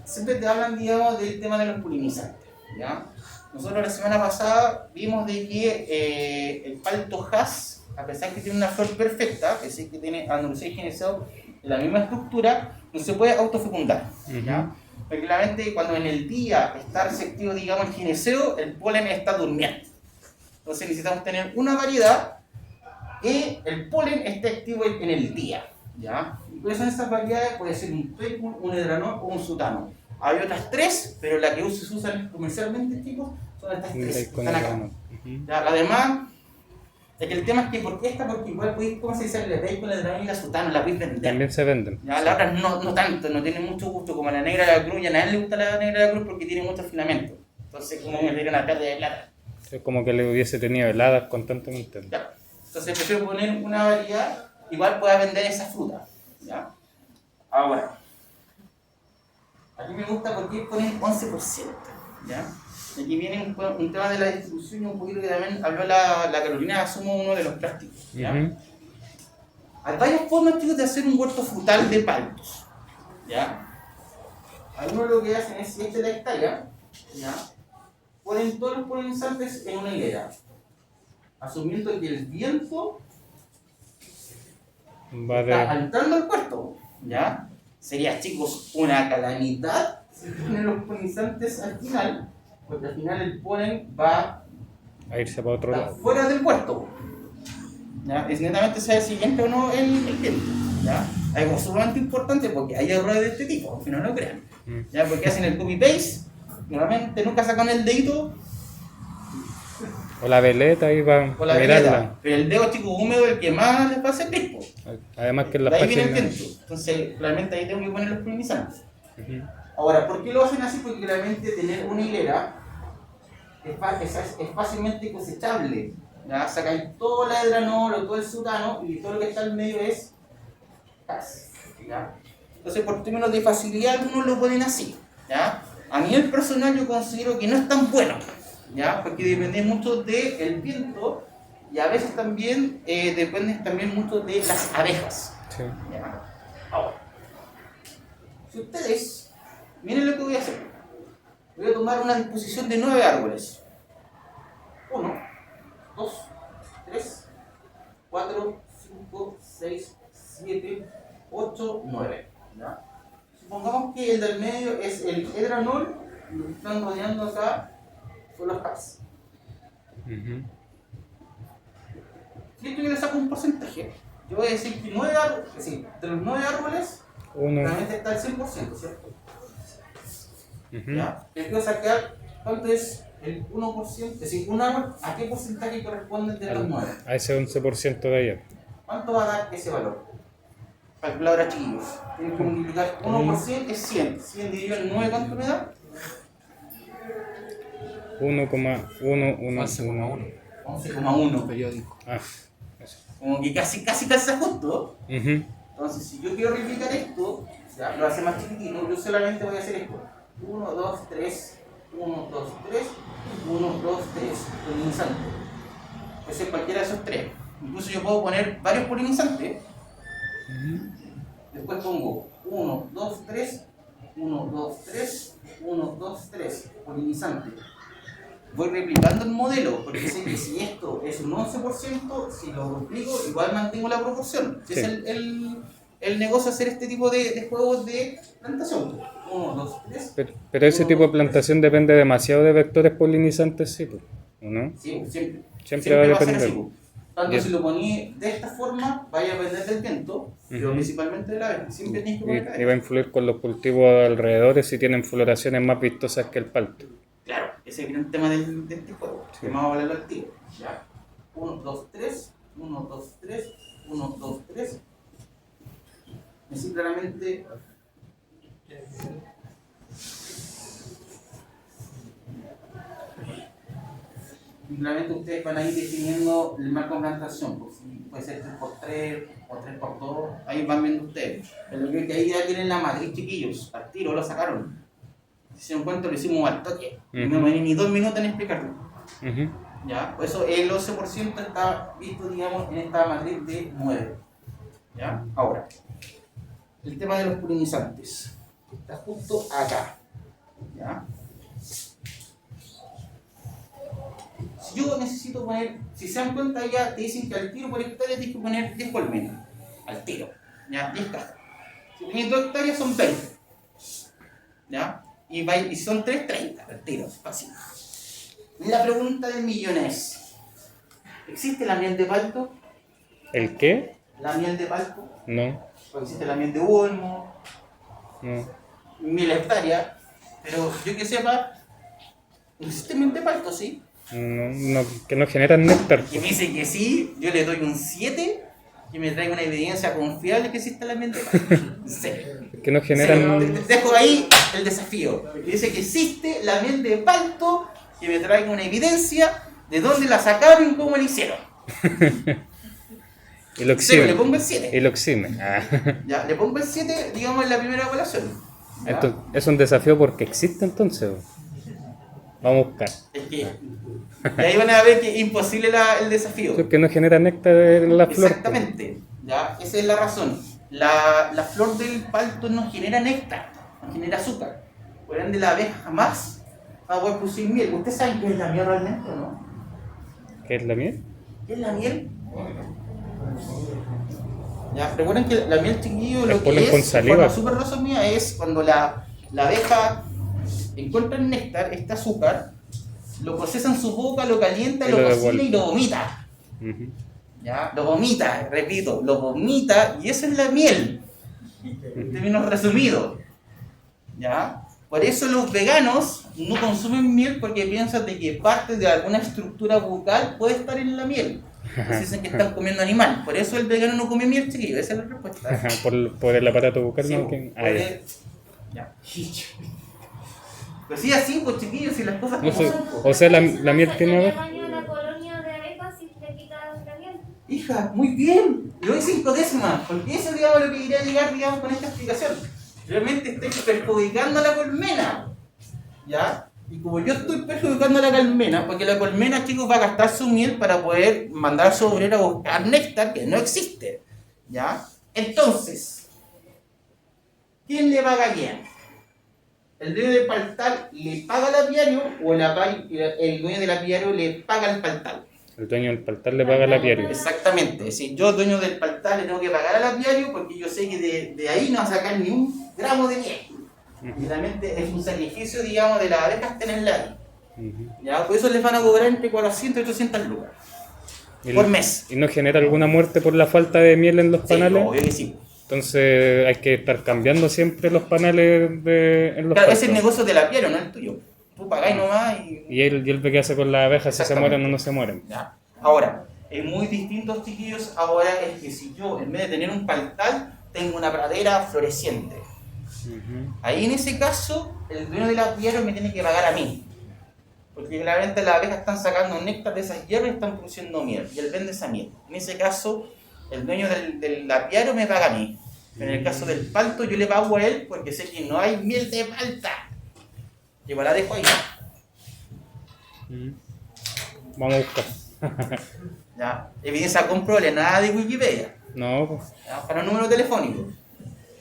Siempre te hablan, digamos, del tema de los polinizantes, ¿ya? Nosotros la semana pasada vimos de que el palto Hass, a pesar que tiene una flor perfecta, es decir, que tiene androceo y gineceo de la misma estructura, no se puede autofecundar, ¿ya? Porque claramente cuando en el día está receptivo, digamos, el gineceo, el polen está durmiendo. Entonces necesitamos tener una variedad que el polen esté activo en el día, ¿ya? Y cuáles son esas variedades, puede ser un tuécul, un edranol o un sutano. Hay otras tres, pero las que se usan comercialmente, chicos, son estas tres que están acá. ¿Ya? Además, es que el tema es que, ¿por qué esta? Porque igual podéis, ¿cómo se dice? El tuécul, el edranol y la sutano, la podéis vender. También se venden. Ya, las otras no tanto, no tienen mucho gusto, como la negra de la cruz, y a nadie le gusta la negra de la cruz porque tiene mucho filamento. Entonces, como me dieron una pérdida de plata. Es como que le hubiese tenido heladas constantemente. Ya. Entonces prefiero poner una variedad, igual pueda vender esa fruta. ¿Ya? Ahora, aquí me gusta porque ponen 11%. ¿Ya? Aquí viene un tema de la distribución y un poquito que también habló la Carolina, asumo uno de los prácticos. ¿Ya? Hay varias formas, chicos, de hacer un huerto frutal de paltos. ¿Ya? Algunos lo que hacen es, si esta es la hectárea, ¿ya? Ponen todos los polinizantes en una hilera, asumiendo que el viento está entrando al puerto, ¿ya? Sería, chicos, una calamidad si ponen los polinizantes al final, porque al final el polen va a irse para otro lado. Fuera del puerto. ¿Ya? Es netamente saber si entra o no el viento. ¿Ya? Algo sumamente importante porque hay errores de este tipo, aunque no lo crean. ¿Ya? Porque hacen el copy-paste, normalmente nunca sacan el dedito. O la veleta ahí va a mirarla. Pero el dedo, chico, húmedo, el que más les va a hacer crispo. Además que en las de ahí viene el páginas... viento. Entonces, realmente ahí tengo que poner los polinizantes. Ahora, ¿por qué lo hacen así? Porque realmente tener una hilera es fácilmente cosechable. ¿Ya? Sacáis todo el edranol o todo el sutano y todo lo que está en medio es gas. ¿Ya? Entonces, por términos de facilidad, algunos lo ponen así. ¿Ya? A nivel personal, yo considero que no es tan bueno, ¿ya? Porque depende mucho del viento y a veces también depende también mucho de las abejas. Sí. ¿Ya? Ahora, si ustedes, miren lo que voy a hacer. Voy a tomar una disposición de 9 árboles. 1, 2, 3, 4, 5, 6, 7, 8, 9. ¿Ya? Supongamos que el del medio es el edranol y lo que están rodeando acá son los Hass. Si esto yo le saco un porcentaje, yo voy a decir que 9 árboles, es decir, de los 9 árboles, realmente está el 100%, ¿cierto? ¿Ya? Le quiero sacar cuánto es el 1%, es decir, un árbol, ¿a qué porcentaje corresponde de los 9? A ese 11% de allá. ¿Cuánto va a dar ese valor? Calculadora, chiquillos. Tienen que multiplicar 1 por 100 es 100. 100 dividido en 9, ¿cuánto me da? 1,111. 11,1 periódico. Ah, eso. Como que casi calza justo. Entonces, si yo quiero replicar esto, ya lo hace más chiquitito, yo solamente voy a hacer esto. 1, 2, 3, 1, 2, 3, 1, 2, 3, polinizante. Puede ser cualquiera de esos tres. Incluso yo puedo poner varios polinizantes. Después pongo 1, 2, 3, 1, 2, 3, 1, 2, 3, polinizante. Voy replicando el modelo, porque sé que si esto es un 11%, si lo duplico, igual mantengo la proporción. Sí. Es el negocio hacer este tipo de juegos de plantación. 1, 2, 3. Pero ese tipo de plantación depende demasiado de vectores polinizantes, sí, ¿o no? Sí, siempre va a ser depender. así. Tanto si lo poní de esta forma, vaya a depender del viento, pero principalmente de la abeja. Siempre tienes que poner Y va a influir con los cultivos alrededor si tienen floraciones más vistosas que el palto. Claro, ese es el gran tema de este juego. Sí. Que vamos a hablarlo al tiro. ¿Ya? 1, 2, 3, 1, 2, 3, 1, 2, 3. Así claramente. Simplemente ustedes van a ir definiendo el marco de plantación, pues, puede ser 3x3 o 3x2, ahí van viendo ustedes. Pero que ahí ya tienen la matriz, chiquillos, al tiro lo sacaron. Si se dan cuenta, lo hicimos al toque, no me voy ni 2 minutos en explicarlo. ¿Ya? Por eso el 11% está visto, digamos, en esta matriz de 9. ¿Ya? Ahora, el tema de los polinizantes está justo acá. ¿Ya? Si yo necesito poner, si se dan cuenta ya te dicen que al tiro por hectárea tienes que poner 10 colmenas, al tiro, ¿ya? 10 cajas. Si tienes 2 hectáreas son 20, ¿ya? Y son 3, 30 al tiro, fácil. La pregunta del millón es, ¿existe la miel de palto? ¿El qué? ¿La miel de palto? No. ¿O existe la miel de olmo? No. 1000 hectáreas, pero yo que sepa, ¿existe miel de palto? Sí. No, que no generan néctar. Y me dice que sí, yo le doy un 7 y me traiga una evidencia confiable que existe la miel de palto. En serio. Que no generan. Dejo ahí el desafío. Dice que existe la miel de palto, que me traiga una evidencia de dónde la sacaron y cómo la hicieron. Y lo En serio, le exime. pongo el 7. Y lo exime. Ya, le pongo el 7, digamos, en la primera evaluación. ¿Ya? Esto es un desafío porque existe entonces. Vamos a buscar. Es que, y ahí van a ver que es imposible el desafío. Es que no genera néctar en la flor. Exactamente, ¿ya? Esa es la razón. La flor del palto no genera néctar, no genera azúcar. Por ende, la abeja jamás va a poder producir miel. ¿Ustedes saben qué es la miel realmente o no? ¿Qué es la miel? ¿Qué es la miel? Ya, recuerden que la miel, chiquillo, La lo que ponen con es, saliva. por la súper resumida, es cuando la abeja encuentra el néctar, este azúcar, lo procesa en su boca, lo calienta, Y lo lo cocina devuelve. y lo vomita. ¿Ya? Lo vomita, repito, lo vomita y esa es la miel. En términos resumidos. ¿Ya? Por eso los veganos no consumen miel porque piensan de que parte de alguna estructura bucal puede estar en la miel. Entonces dicen que están comiendo animal. Por eso el vegano no come miel, chiquillo. Esa es la respuesta. por el aparato bucal. Sí, ¿No? puede- ya. Pues sí, así, pues chiquillos, si las cosas No como sé, son, pues. o sea, la miel tiene ¿Le abeja. daño a la colonia de abejas si le quitas la miel? Hija, muy bien, le doy 5 décimas, porque eso digamos lo que quería llegar digamos con esta explicación. Realmente estoy perjudicando a la colmena, ¿ya? Y como yo estoy perjudicando a la colmena, porque la colmena, chicos, va a gastar su miel para poder mandar a su obrero a buscar néctar que no existe, ¿ya? Entonces, ¿quién le paga a quién? ¿El dueño del paltal le paga al apiario o el dueño del apiario le paga al paltal? El dueño del paltal le paga al apiario. Exactamente, es decir, yo dueño del paltal le tengo que pagar al apiario porque yo sé que de ahí no va a sacar ni un gramo de miel. Y realmente es un sacrificio, digamos, de las abejas tenerla ahí. ¿Ya? Por eso les van a cobrar entre 400 y 800 lucas por mes. ¿Y no genera alguna muerte por la falta de miel en los Sí, panales? obvio que sí. Entonces hay que estar cambiando siempre los panales en los Claro, ese es el paltos. negocio del apiario, no el tuyo. Tú pagás nomás y... Y él ve qué hace con las abejas, si se Exactamente. mueren o no se mueren. ¿Ya? Ahora, es muy distinto, chiquillos, ahora es que si yo, en vez de tener un paltal, tengo una pradera floreciente. Ahí en ese caso, el dueño del apiario me tiene que pagar a mí. Porque claramente las abejas están sacando néctar de esas hierbas y están produciendo miel. Y él vende esa miel. En ese caso, el dueño del apiario me paga a mí. En el caso del palto, yo le pago a él porque sé que no hay miel de palta. Igual la dejo ahí. Vamos a buscar. ¿Ya? Evidencia comprobable, nada de Wikipedia. No, pues, ¿Ya? Para el número telefónico.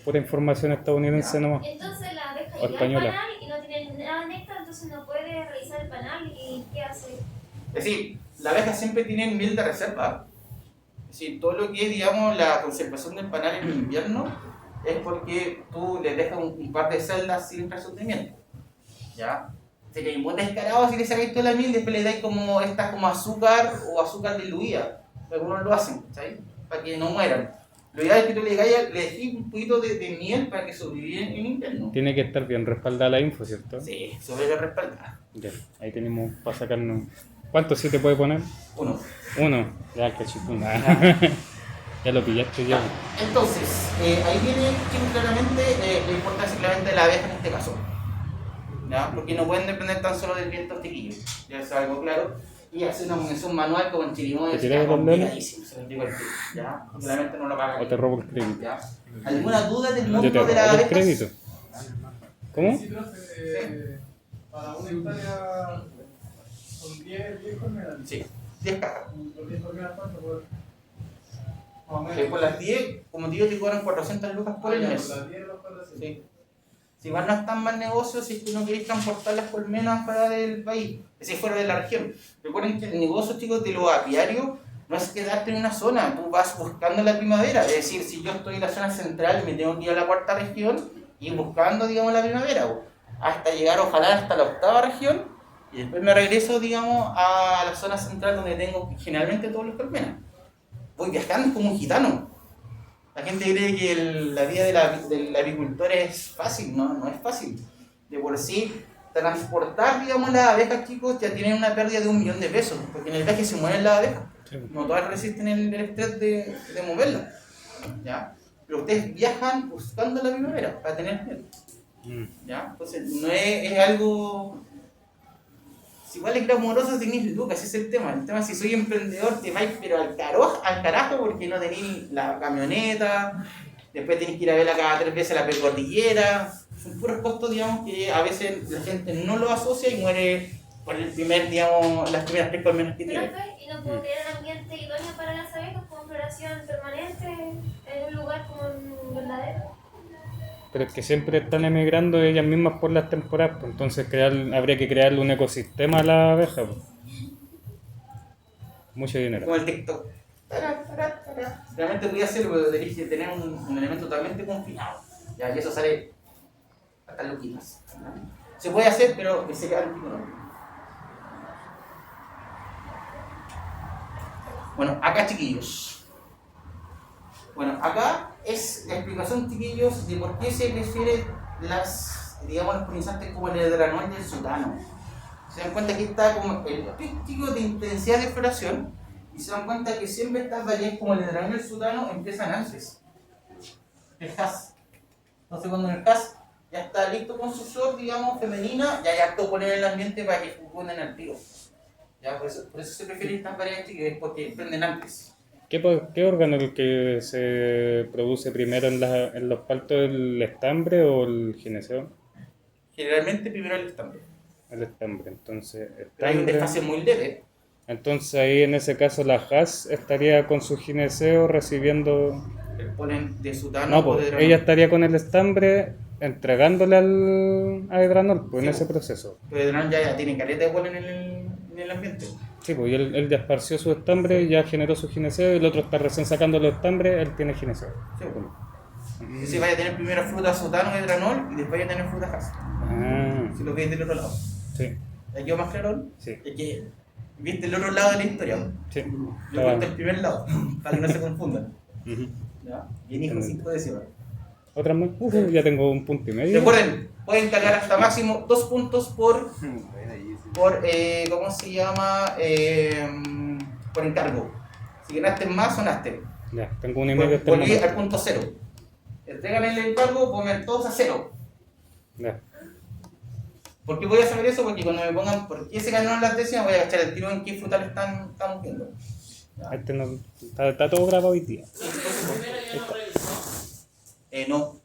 pura información estadounidense nomás. Entonces la abeja O llega al española. panal y no tiene nada de néctar, entonces no puede realizar el panal y ¿qué hace? Es decir, las abejas siempre tienen miel de reserva. Es decir, todo lo que es, digamos, la conservación del panal en invierno es porque tú le dejas un par de celdas sin resolvimiento. ¿Ya? Sería muy descarado si le sacáis toda la miel y después le dais como azúcar o azúcar diluida. algunos lo hacen, ¿sabes? Para que no mueran. Lo ideal es que tú le dejes un poquito de miel para que sobrevivan en invierno. Tiene que estar bien respaldada la info, ¿cierto? Sí, sobre la respaldada. Ya, ahí tenemos para sacarnos. ¿Cuántos sí te puede poner? Uno. Uno. Ya, que chupuna. Ya lo pillaste ya. Entonces, ahí viene chicos, claramente la importancia claramente de la abeja en este caso. ¿Ya? Porque no pueden depender tan solo del viento chiquillo. Ya es algo claro. Y hacer una munición manual como en Chirimoya ¿Te está tiras con Leno? complicadísimo. Se lo digo al tiro, ¿ya? Claramente no lo pagan. O te robo el crédito. ¿Ya? ¿Alguna duda del Yo mundo te de la robo el abeja? crédito. ¿Cómo? Sí, profe, para una hectárea son 10 colmenas. Sí, 10 cajas. Los 10 colmenas, ¿cuánto? Más o menos. Por las 10, como digo, te cobran 400 lucas por el Ya, mes. por las 10 los 400. Sí. Si van no están mal negocios si es que no queréis transportar las colmenas fuera del país, si fuera de la región. Recuerden que el negocio, chicos, de los apiarios no es quedarte en una zona, tú vas buscando la primavera. Es decir, si yo estoy en la zona central y me tengo que ir a la cuarta región y buscando, digamos, la primavera, hasta llegar, ojalá, hasta la octava región y después me regreso, digamos, a la zona central donde tengo generalmente todos los colmenas. Voy viajando como un gitano. La gente cree que la vida del apicultor es fácil, no es fácil. De por sí, transportar, digamos, las abejas, chicos, ya tienen una pérdida de 1 millón de pesos, porque en el viaje se mueren las abejas. No todas resisten el estrés de moverlas, ¿ya? Pero ustedes viajan buscando la primavera para tener miel, ¿ya? Entonces, no es algo... Si igual es glamoroso, tenéis lucas, ese es el tema. El tema es si soy emprendedor, te vais pero al carajo porque no tenéis la camioneta, después tenéis que ir a verla cada 3 veces a la precordillera. Son puros costos, digamos, que a veces la gente no lo asocia y muere por el primer, digamos, las primeras 3 colmenas que tiene. ¿Y no puedo crear un ambiente idóneo para las abejas con floración permanente en un lugar como un invernadero? Pero es que siempre están emigrando ellas mismas por las temporadas, pues, entonces habría que crearle un ecosistema a la abeja. Pues. Mucho dinero. Como el TikTok. Realmente podía hacerlo, pero tenéis que tener un elemento totalmente confinado. ¿Ya? Y eso sale hasta luquitas. Se puede hacer, pero que se quede un pico. Bueno, acá, chiquillos. Bueno, acá es la explicación, chiquillos, de por qué se prefiere los polinizantes como el edranol y el sutano. Se dan cuenta que está como el pístico de intensidad de floración y se dan cuenta que siempre estas variedades como el edranol y el sutano empiezan antes. El has. Entonces cuando el has ya está listo con su flor, digamos, femenina, ya hay harto poner en el ambiente para que fecuden al tiro. Ya, por eso se prefiere estas variedades, chiquillos, porque prenden antes. ¿Qué órgano es el que se produce primero en los partos, el estambre o el gineceo? Generalmente primero el estambre. El estambre, entonces Pero hay un desfase muy leve. Entonces ahí en ese caso la Haas estaría con su gineceo recibiendo... El polen de sutano No, o pues de edranol. ella estaría con el estambre entregándole al edranol, pues Sí, en ese pues. proceso. Pero el edranol ya tiene caleta de polen en el ambiente. Sí, pues y él ya esparció su estambre, ya generó su gineceo y el otro está recién sacando los estambres, él tiene gineceo. Sí, pues. Entonces vaya a tener primero fruta sutano y edranol y después vaya a tener fruta Haas. Ah, Si lo veis del otro lado. sí, ¿Te quedó más claro? sí, Es que viste el otro lado de la historia. sí. Yo cuento el primer lado, para que no se confundan. Ujú. ¿Ya? Bien hijo 5 décimas. ¿Otra más? Ya tengo 1,5 puntos. Recuerden, pueden cargar hasta máximo 2 puntos por ¿cómo se llama? Por encargo. Si ganaste más, sonaste. Ya, tengo 1,5 hasta el Volví al momento. punto 0. Entregan el encargo, pongan todos a 0. Ya. ¿Por qué voy a saber eso? Porque cuando me pongan por qué se ganaron las décimas, voy a cachar el tiro en qué frutal estamos viendo. Este no, está todo grabado hoy día. No.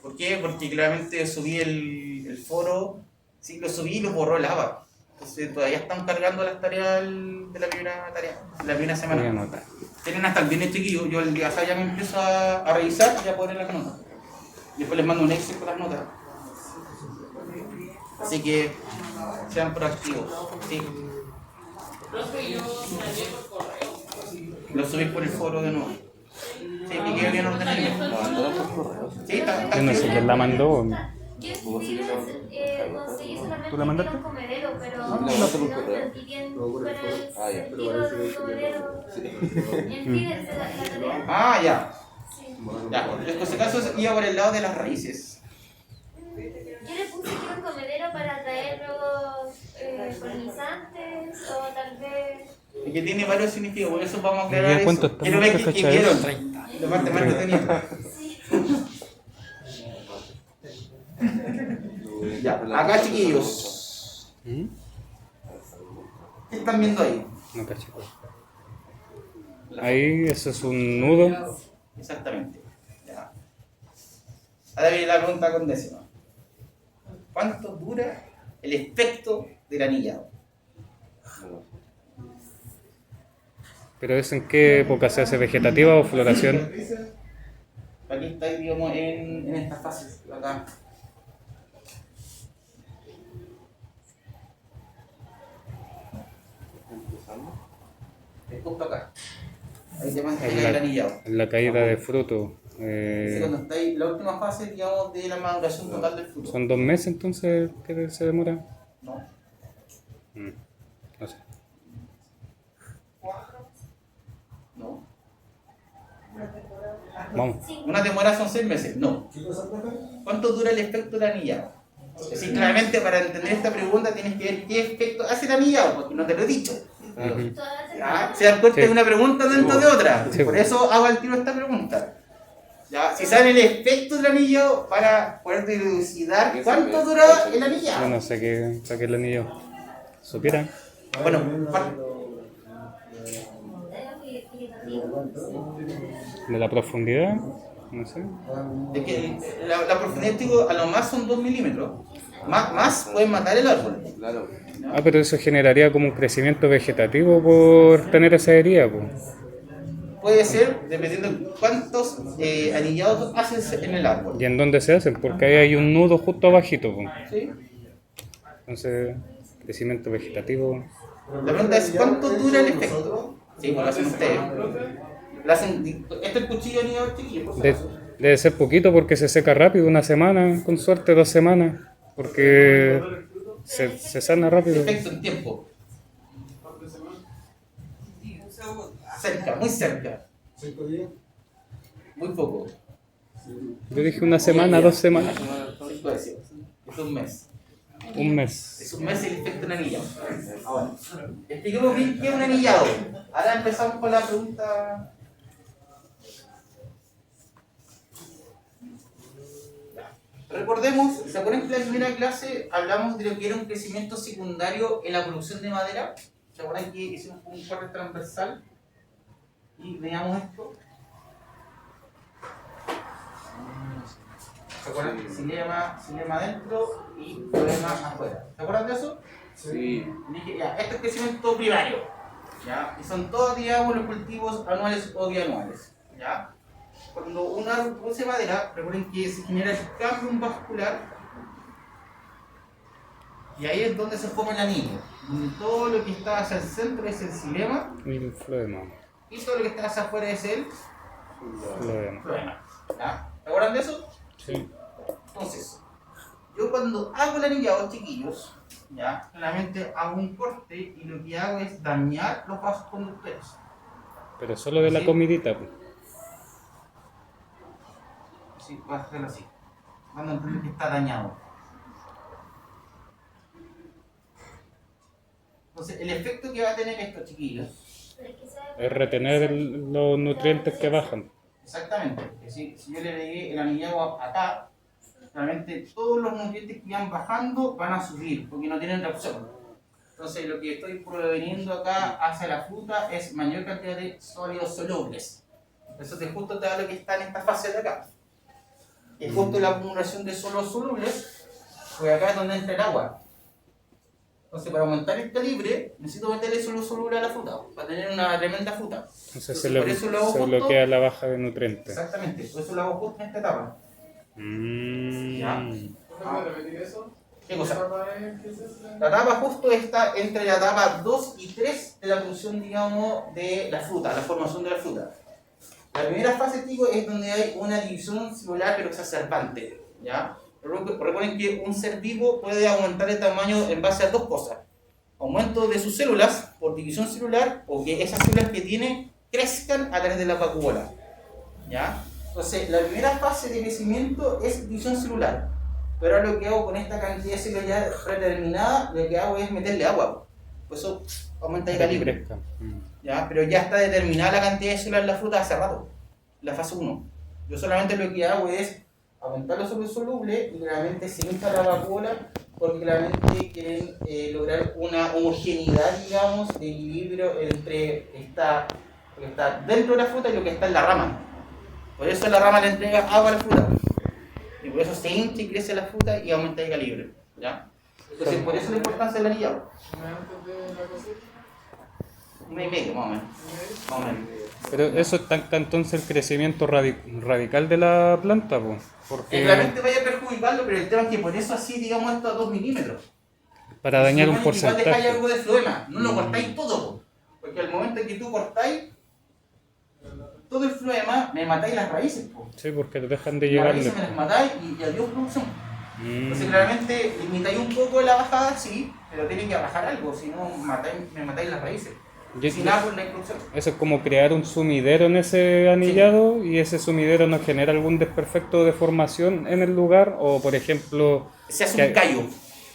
¿Por qué? Porque claramente subí el foro, sí, lo subí y lo borró el ABA. Entonces todavía están cargando las tareas de la primera tarea, la primera Voy a semana. anotar. Tienen hasta el viernes chiquillo, yo el día ya me empiezo a revisar y a poner las notas. Después les mando un Excel con las notas. Así que sean proactivos. Sí. Lo subí por el foro de nuevo. Sí, que quede bien ordenado. Sí, está Yo no sé quién la mandó. ¿Qué escribes conseguí solamente ¿Tú la mandaste? un comedero, pero la no mandaste por correo. entendí bien No, por el para el Ah, ya. sentido del comedero. En Fides, la tarea. Ah, ya. Sí. Ya, en este caso iba por el lado de las raíces. Yo le puse que era un comedero para traer nuevos polinizantes o tal vez. Y que tiene varios significados, por eso vamos a aclarar ¿Cuánto eso. está? Quiero ver ¿Qué qué fecha vieron. es? La parte más entretenida. Sí. Ya, acá chiquillos. ¿Mm? ¿Qué están viendo ahí? No caché. Ahí, eso es un nudo. Exactamente. Ya. Ahora viene la pregunta con décima. ¿Cuánto dura el efecto del anillado? ¿Pero eso en qué época se hace? ¿Vegetativa o floración? Aquí estáis, digamos, en estas fases. Acá. Es justo acá. Ahí te más En el anillado. en la caída de fruto. Es cuando estáis, la última fase, digamos, de la maduración total del fruto. ¿Son 2 meses entonces que se demora? ¿No? No sé. ¿No? Vamos. Una temporada son 6 meses. No. ¿Qué cosa, profe? ¿Cuánto dura el efecto del anillado? Es decir, claramente para entender esta pregunta tienes que ver qué efecto hace el anillado, porque no te lo he dicho. Ujú. ¿Ya? Se dan cuenta de una pregunta dentro de otra. Sí. Por eso hago al tiro esta pregunta. ¿Ya? Si saben el efecto del anillo para poder dilucidar cuánto dura el Yo anillado. no sé qué saqué el anillo. ¿Supieran? Bueno, ¿De la profundidad? No sé. es que la profundidad, digo, a lo más son 2 milímetros. Más pueden matar el árbol. Claro. Ah, pero eso generaría como un crecimiento vegetativo por tener esa herida, pues. Puede ser, dependiendo de cuántos anillados haces en el árbol. ¿Y en dónde se hacen? Porque ahí hay un nudo justo abajito, pues. ¿Sí? Entonces, crecimiento vegetativo. La pregunta es, ¿cuánto dura el efecto? Sí, pues lo hacen ustedes. Lo hacen, este es el cuchillo de anillo chiquillo, por si acaso. Debe ser poquito porque se seca rápido, 1 semana, con suerte 2 semanas, porque se sana rápido. Efecto en tiempo. Cerca, muy cerca. 5 días. Muy poco. Yo dije 1 semana, 2 semanas, 5 décimas. Es un mes. 1 mes. Es un mes el efecto de un anillado. Ahora, expliquemos bien qué es un anillado. Ahora empezamos con la pregunta. Recordemos, ¿se acuerdan que en la primera clase hablamos de lo que era un crecimiento secundario en la producción de madera? ¿Se acuerdan que hicimos un corte transversal? Y veíamos esto. ¿Se acuerdan? Silema adentro y problema afuera. ¿Se acuerdan de eso? Sí. Dije, ya, esto es crecimiento primario. ¿Ya? Y son todos, digamos, los cultivos anuales o bianuales. ¿Ya? Cuando un árbol produce madera, recuerden que se genera el cambio vascular. Y ahí es donde se forma el anillo. Donde todo lo que está hacia el centro es el xilema Y el floema. y todo lo que está hacia afuera es el Floema. floema. ¿Ya? ¿Se acuerdan de eso? Sí. Entonces, yo cuando hago el anillado, chiquillos, ya, claramente hago un corte y lo que hago es dañar los vasos conductores. Pero solo de la Sí. comidita, pues. Sí, voy a hacerlo así. Cuando entender que está dañado. Entonces, el efecto que va a tener esto, chiquillos, Es retener los nutrientes que bajan. exactamente, que si yo le pegué el anillado acá, realmente todos los nutrientes que van bajando van a subir, porque no tienen reacción. Entonces, lo que estoy proveniendo acá hacia la fruta es mayor cantidad de sólidos solubles. Eso justo te da lo que está en esta fase de acá. Y justo la acumulación de sólidos solubles, pues acá es donde entra el agua. Entonces, para aumentar el calibre, necesito meterle sólidos solubles a la fruta, para tener una tremenda fruta. Entonces Por eso lo hago se justo. bloquea la baja de nutrientes. Exactamente, por eso lo hago justo en esta etapa. Ya. ¿Puedes repetir eso? ¿Qué cosa? etapa es que se hace? La etapa justo está entre la etapa 2 y 3 de la producción, digamos, de la fruta, la formación de la fruta. La primera fase, digo, es donde hay una división celular pero exacerbante, ¿ya? Recuerden que un ser vivo puede aumentar el tamaño en base a dos cosas. Aumento de sus células por división celular o que esas células que tiene crezcan a través de la vacuola. ¿Ya? Entonces, la primera fase de crecimiento es división celular. Pero ahora lo que hago con esta cantidad de células ya predeterminada, lo que hago es meterle agua. Por eso aumenta el calibre. ¿Ya? Pero ya está determinada la cantidad de células en la fruta hace rato, la fase 1. Yo solamente lo que hago es aumentar los solubles y claramente se infla la vacuola porque claramente quieren lograr una homogeneidad, digamos, de equilibrio entre lo que está dentro de la fruta y lo que está en la rama. Por eso la rama le entrega agua a la fruta. Y por eso se hincha y crece la fruta y aumenta el calibre. ¿Ya? Entonces, por eso la importancia del anillado. Antes de la cosecha. 1,5 más o menos. Más o menos. Pero eso estanca entonces el crecimiento radical de la planta, pues. Porque Claramente vaya a perjudicarlo, pero el tema es que por eso así, digamos, esto a 2 milímetros. para dañar un Igual dejáis porcentaje. algo de floema, no lo cortáis todo, po. Porque al momento en que tú cortáis todo el floema, me matáis las raíces, po. Sí, porque dejan de Las llegarle. raíces me las matáis y adiós producción. Entonces Mm. claramente limitáis un poco la bajada, sí, pero tienen que bajar algo, si no me matáis las raíces. Yo- Sin agua no hay producción. Eso es como crear un sumidero en ese anillado y ese sumidero nos genera algún desperfecto de formación en el lugar o, por ejemplo, Se hace que un callo.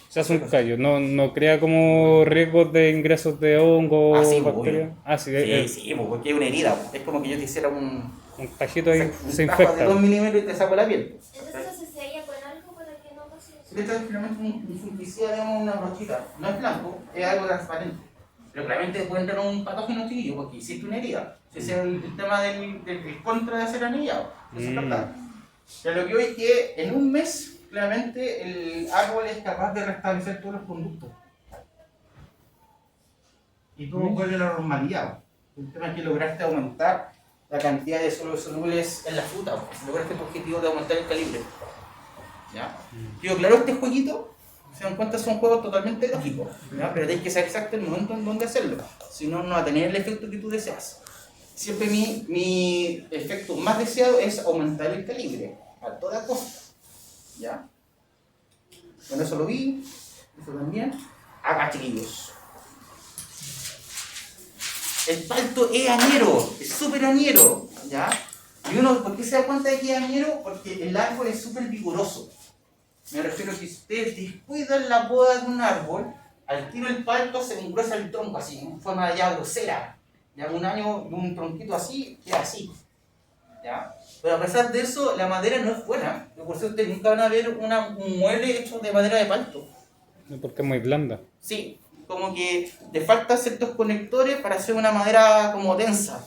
se hace un callo, no crea como riesgos de ingresos de hongo Ah, sí, o bacterias. Ah, sí, Sí, po, porque es una herida, po. Es como que yo te hiciera un tajito ahí se un tajo de infecta. 2 milímetros y te saco la piel. Entonces eso se sella con algo para que no pase eso. Le echas finalmente un fungicida, digamos, una brochita. No es blanco, es algo transparente. Pero claramente puede entrar un patógeno chiquillo porque hiciste una herida. Ese es el tema del contra de hacer anillado. Eso es verdad. Pero lo que hoy es que en un mes, claramente, el árbol es capaz de restablecer todos los conductos. Y todo vuelve a la normalidad. El tema es que lograste aumentar la cantidad de solubles en la fruta. Lograste tu objetivo de aumentar el calibre. ¿Ya? Digo, claro, este jueguito, se dan cuenta, son juegos totalmente lógicos, ¿ya? Pero tienes que saber exacto el momento en donde hacerlo, si no, no va a tener el efecto que tú deseas. Siempre mi efecto más deseado es aumentar el calibre, a toda costa. ¿Ya? Bueno, eso lo vi, eso también. Acá, chiquillos. El palto es añero, es súper añero, ¿ya? Y uno, ¿por qué se da cuenta de que es añero? Porque el árbol es súper vigoroso. Me refiero a que si ustedes descuidan la poda de un árbol, al tiro el palto se engruesa el tronco así, en forma ya grosera. Ya un año, un tronquito así, queda así. ¿Ya? Pero a pesar de eso, la madera no es buena. Por eso ustedes nunca van a ver un mueble hecho de madera de palto. Porque es muy blanda. Sí, como que le faltan ciertos conectores para hacer una madera como densa.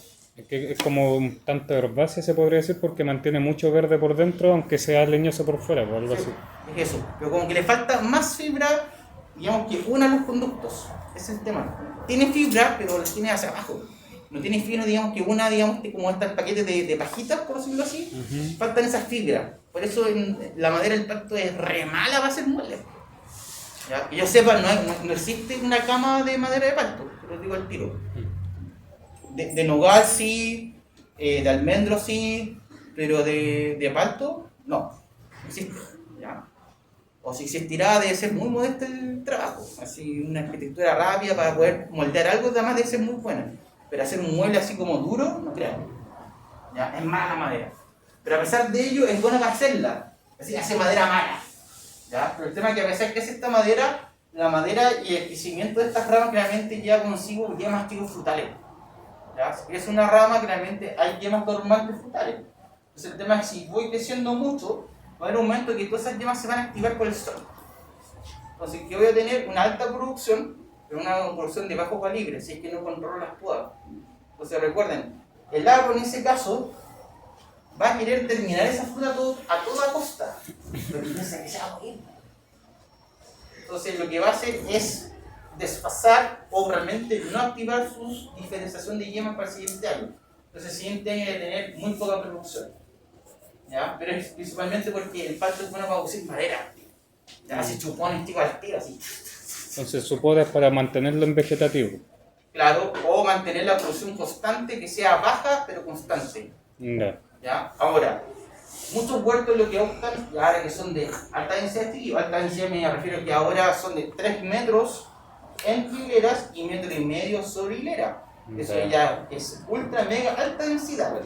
Es como un tanto herbácea, se podría decir, porque mantiene mucho verde por dentro, aunque sea leñoso por fuera, o algo Sí, así. es eso, pero como que le falta más fibra, digamos, que una los conductos. Ese es el tema. Tiene fibra, pero la tiene hacia abajo. No tiene fibra, digamos, que una, digamos, que como este paquete de pajitas, por decirlo así, faltan esas fibras. Por eso la madera del pacto es re mala para hacer muebles. ¿Ya? Que yo sepa, no existe una cama de madera de palto, te lo digo al tiro. De nogal sí, de almendro sí, pero de palto no existe. ¿Ya? O si existirá, debe ser muy modesto el trabajo. Así, una arquitectura rápida para poder moldear algo, además debe ser muy buena. Pero hacer un mueble así como duro, no creo. ¿Ya? Es mala madera. Pero a pesar de ello, es buena para hacerla. Así, hace madera mala. ¿Ya? Pero el tema es que a pesar que hace esta madera, la madera y el crecimiento de estas ramas claramente lleva consigo yemas tipo frutales. ¿Ya? Si es una rama, claramente hay yemas dormantes frutales. Entonces el tema es que si voy creciendo mucho, va a haber un momento en que todas esas yemas se van a activar por el sol. Entonces que voy a tener una alta producción, pero una producción de bajo calibre, si es que no controlo las podas. Entonces recuerden, el árbol en ese caso va a querer terminar esa fruta a toda costa, pero piensa que se va a morir. Entonces lo que va a hacer es desfasar o realmente no activar su diferenciación de yemas para el siguiente año. Entonces el siguiente año debe tener muy poca producción. ¿Ya? Pero es principalmente porque el palto es bueno para producir madera. Ya se chupones tipo al tiro así. Entonces su poda es para mantenerlo en vegetativo. Claro, o mantener la producción constante que sea baja pero constante. Ya. ¿Ya? Ahora, muchos huertos lo que optan, y ahora que son de alta densidad, y alta densidad me refiero a que ahora son de 3 metros entre hileras y 1,5 metros sobre hilera. Eso ya es ultra mega alta densidad.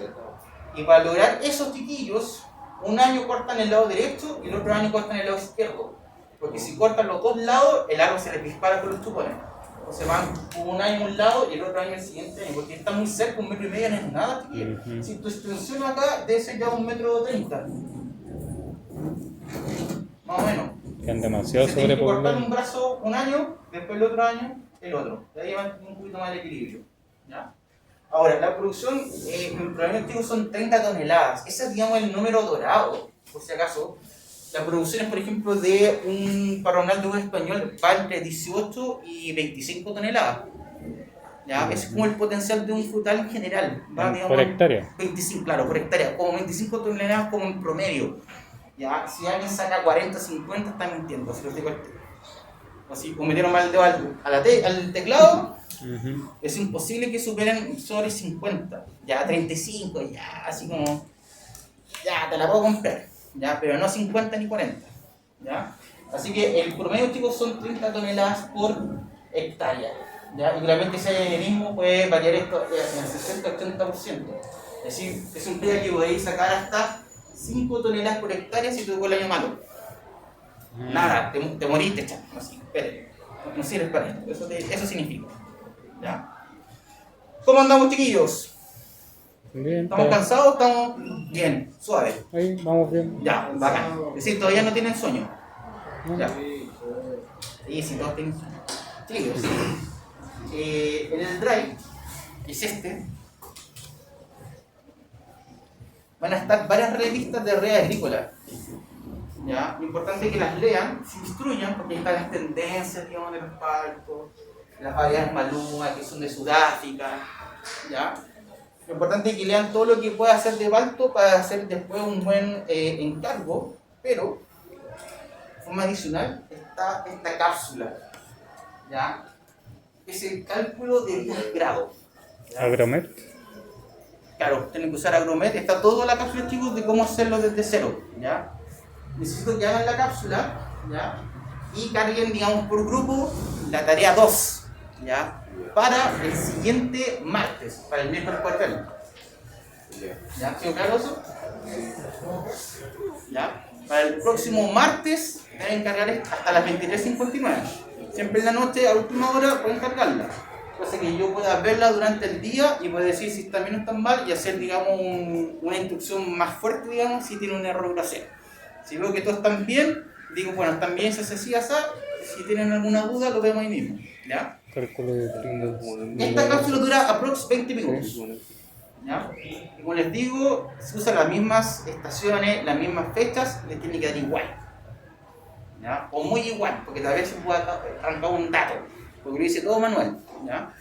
Y para lograr esos chiquillos, un año cortan el lado derecho y el otro año cortan el lado izquierdo. Porque si cortan los dos lados, el árbol se les dispara con los chupones. O se van un año a un lado y el otro año el siguiente año. Porque está muy cerca, 1,5 metros no es nada, chiquillos. Si tu extensión acá debe ser ya 1,30 m. Más o menos. Quedan demasiado Se tiene que cortar sobrepoblados. un brazo un año, después el otro año el otro. De ahí va un poquito más de equilibrio. ¿Ya? Ahora, la producción en pronóstico son 30 toneladas. Ese es, digamos, el número dorado, por si acaso. La producción, por ejemplo, de un parronal de uva español va entre 18 y 25 toneladas. ¿Ya? Es como el potencial de un frutal en general. Va, digamos, por hectárea. 25, claro, por hectárea. Como 25 toneladas como en promedio. ¿Ya? Si alguien saca 40, 50, está mintiendo, si lo digo al tiro. O si metieron mal el dedo al teclado, es imposible que superen sobre 50, ya 35, ya así como, ya te la puedo comprar, ya, pero no 50 ni 40, ya. Así que el promedio, chicos, son 30 toneladas por hectárea, ya, y realmente ese añadimismo puede variar esto en el 60-80%, es decir, es un día que podéis sacar hasta 5 toneladas por hectárea si tuvo el año malo. Nada, te moriste, chaval, así, espérate, no sirves para esto, eso significa. ¿Ya? ¿Cómo andamos, chiquillos? Bien, ¿Estamos cansados? ¿Estamos bien? Suave. ahí vamos bien. Ya, bacán. Es decir, todavía no tienen sueño. Ya. Sí, sí, todos tienen sueño. Chiquillos, en el drive, que es este, van a estar varias revistas de red agrícola. ¿Ya? Lo importante es que las lean, se instruyan, porque están las tendencias, digamos, de los paltos, las variedades Maluma, que son de Sudáfrica, ¿ya? Lo importante es que lean todo lo que pueda hacer de palto para hacer después un buen encargo, pero, de forma adicional, está esta cápsula, ¿ya? Es el cálculo de 10 grados. ¿Ya? Agromet. Claro, tienen que usar Agromet, está toda la cápsula, chicos, de cómo hacerlo desde cero, ¿ya? Necesito que hagan la cápsula, ¿ya? Y carguen, digamos, por grupo la tarea 2, ¿ya? Para el siguiente martes, para el miércoles 4. ¿Ya? ¿Quedó claro eso? ¿Ya? Para el próximo martes deben cargar hasta las 23:59. Siempre en la noche, a última hora, pueden cargarla. Cosa que yo pueda verla durante el día y pueda decir si están bien o están mal y hacer, digamos, una instrucción más fuerte, digamos, si tiene un error grosero. Si veo que todos están bien, digo, bueno, están bien, se hace así, así. Si tienen alguna duda, lo vemos ahí mismo, ¿ya? Cálculo de trinos. Esta cápsula dura aproximadamente 20 minutos, ¿ya? Y como les digo, se usan las mismas estaciones, las mismas fechas, les tiene que dar igual, ¿ya? O muy igual, porque tal vez se pueda arrancar un dato, porque lo hice todo manual, ¿ya?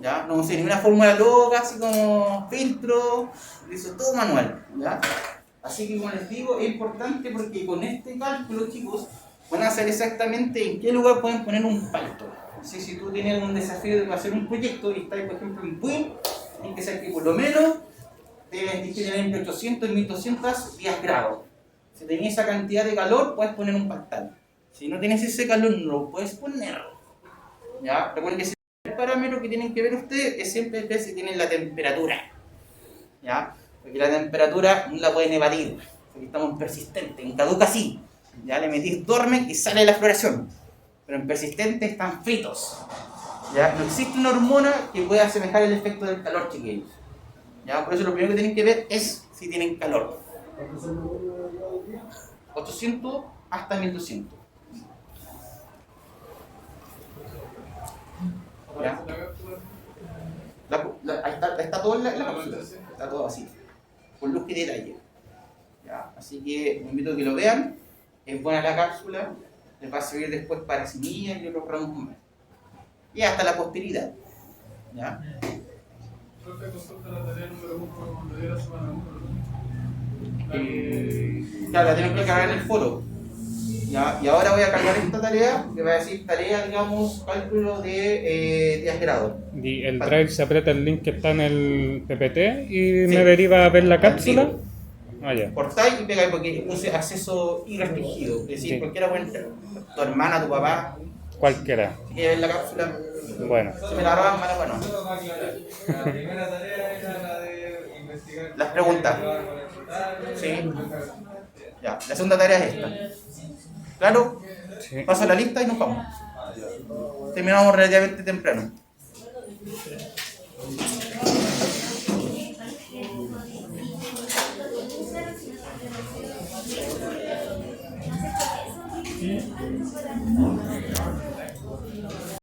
¿Ya? No usé ni una fórmula loca, así como filtro, lo hice todo manual, ¿ya? Así que como les digo, es importante porque con este cálculo, chicos, van a saber exactamente en qué lugar pueden poner un palto. Así, si tú tienes un desafío de hacer un proyecto y estás, por ejemplo, en Puig, tienes que saber que por lo menos deben tener entre 800 y 1210 grados. Si tenés esa cantidad de calor, puedes poner un paltal. Si no tienes ese calor, no lo puedes poner. ¿Ya? Recuerden que el parámetro que tienen que ver ustedes es siempre ver si tienen la temperatura. ¿Ya? Porque la temperatura no la pueden evadir, porque estamos en persistente, en caduca sí. Ya le metís dormen y sale la floración, pero en persistente están fritos. Ya no existe una hormona que pueda asemejar el efecto del calor, chiquillos. Ya por eso lo primero que tienen que ver es si tienen calor. 800 hasta 1200. ¿Ya? Ahí está todo en la cápsula, está todo así, con luz y detalle. ¿Ya? Así que me invito a que lo vean. Es buena la cápsula, les va a servir después para semillas y otros ramos más. Y hasta la posteridad. ¿Ya? Profe, consulta la tarea número 1 de la semana 1. Claro, la tienen que cargar en el foro. ¿Ya? Y ahora voy a cargar esta tarea, que va a decir tarea, digamos, cálculo de 10 grados. Y el drive se aprieta el link que está en el PPT y Sí. me deriva a ver la cápsula. Ya. Cortáis y pegáis porque puse acceso irrestringido. Es decir, Sí. cualquiera puede entrar. Tu hermana, tu papá, Cualquiera. si quieres la cápsula. Bueno. Si me la roban, mala bueno. Solo para aclarar. La primera tarea era la de investigar. Las preguntas. Sí. Ya, la segunda tarea es esta. ¿Claro? Sí. Paso la lista y nos vamos. Terminamos relativamente temprano.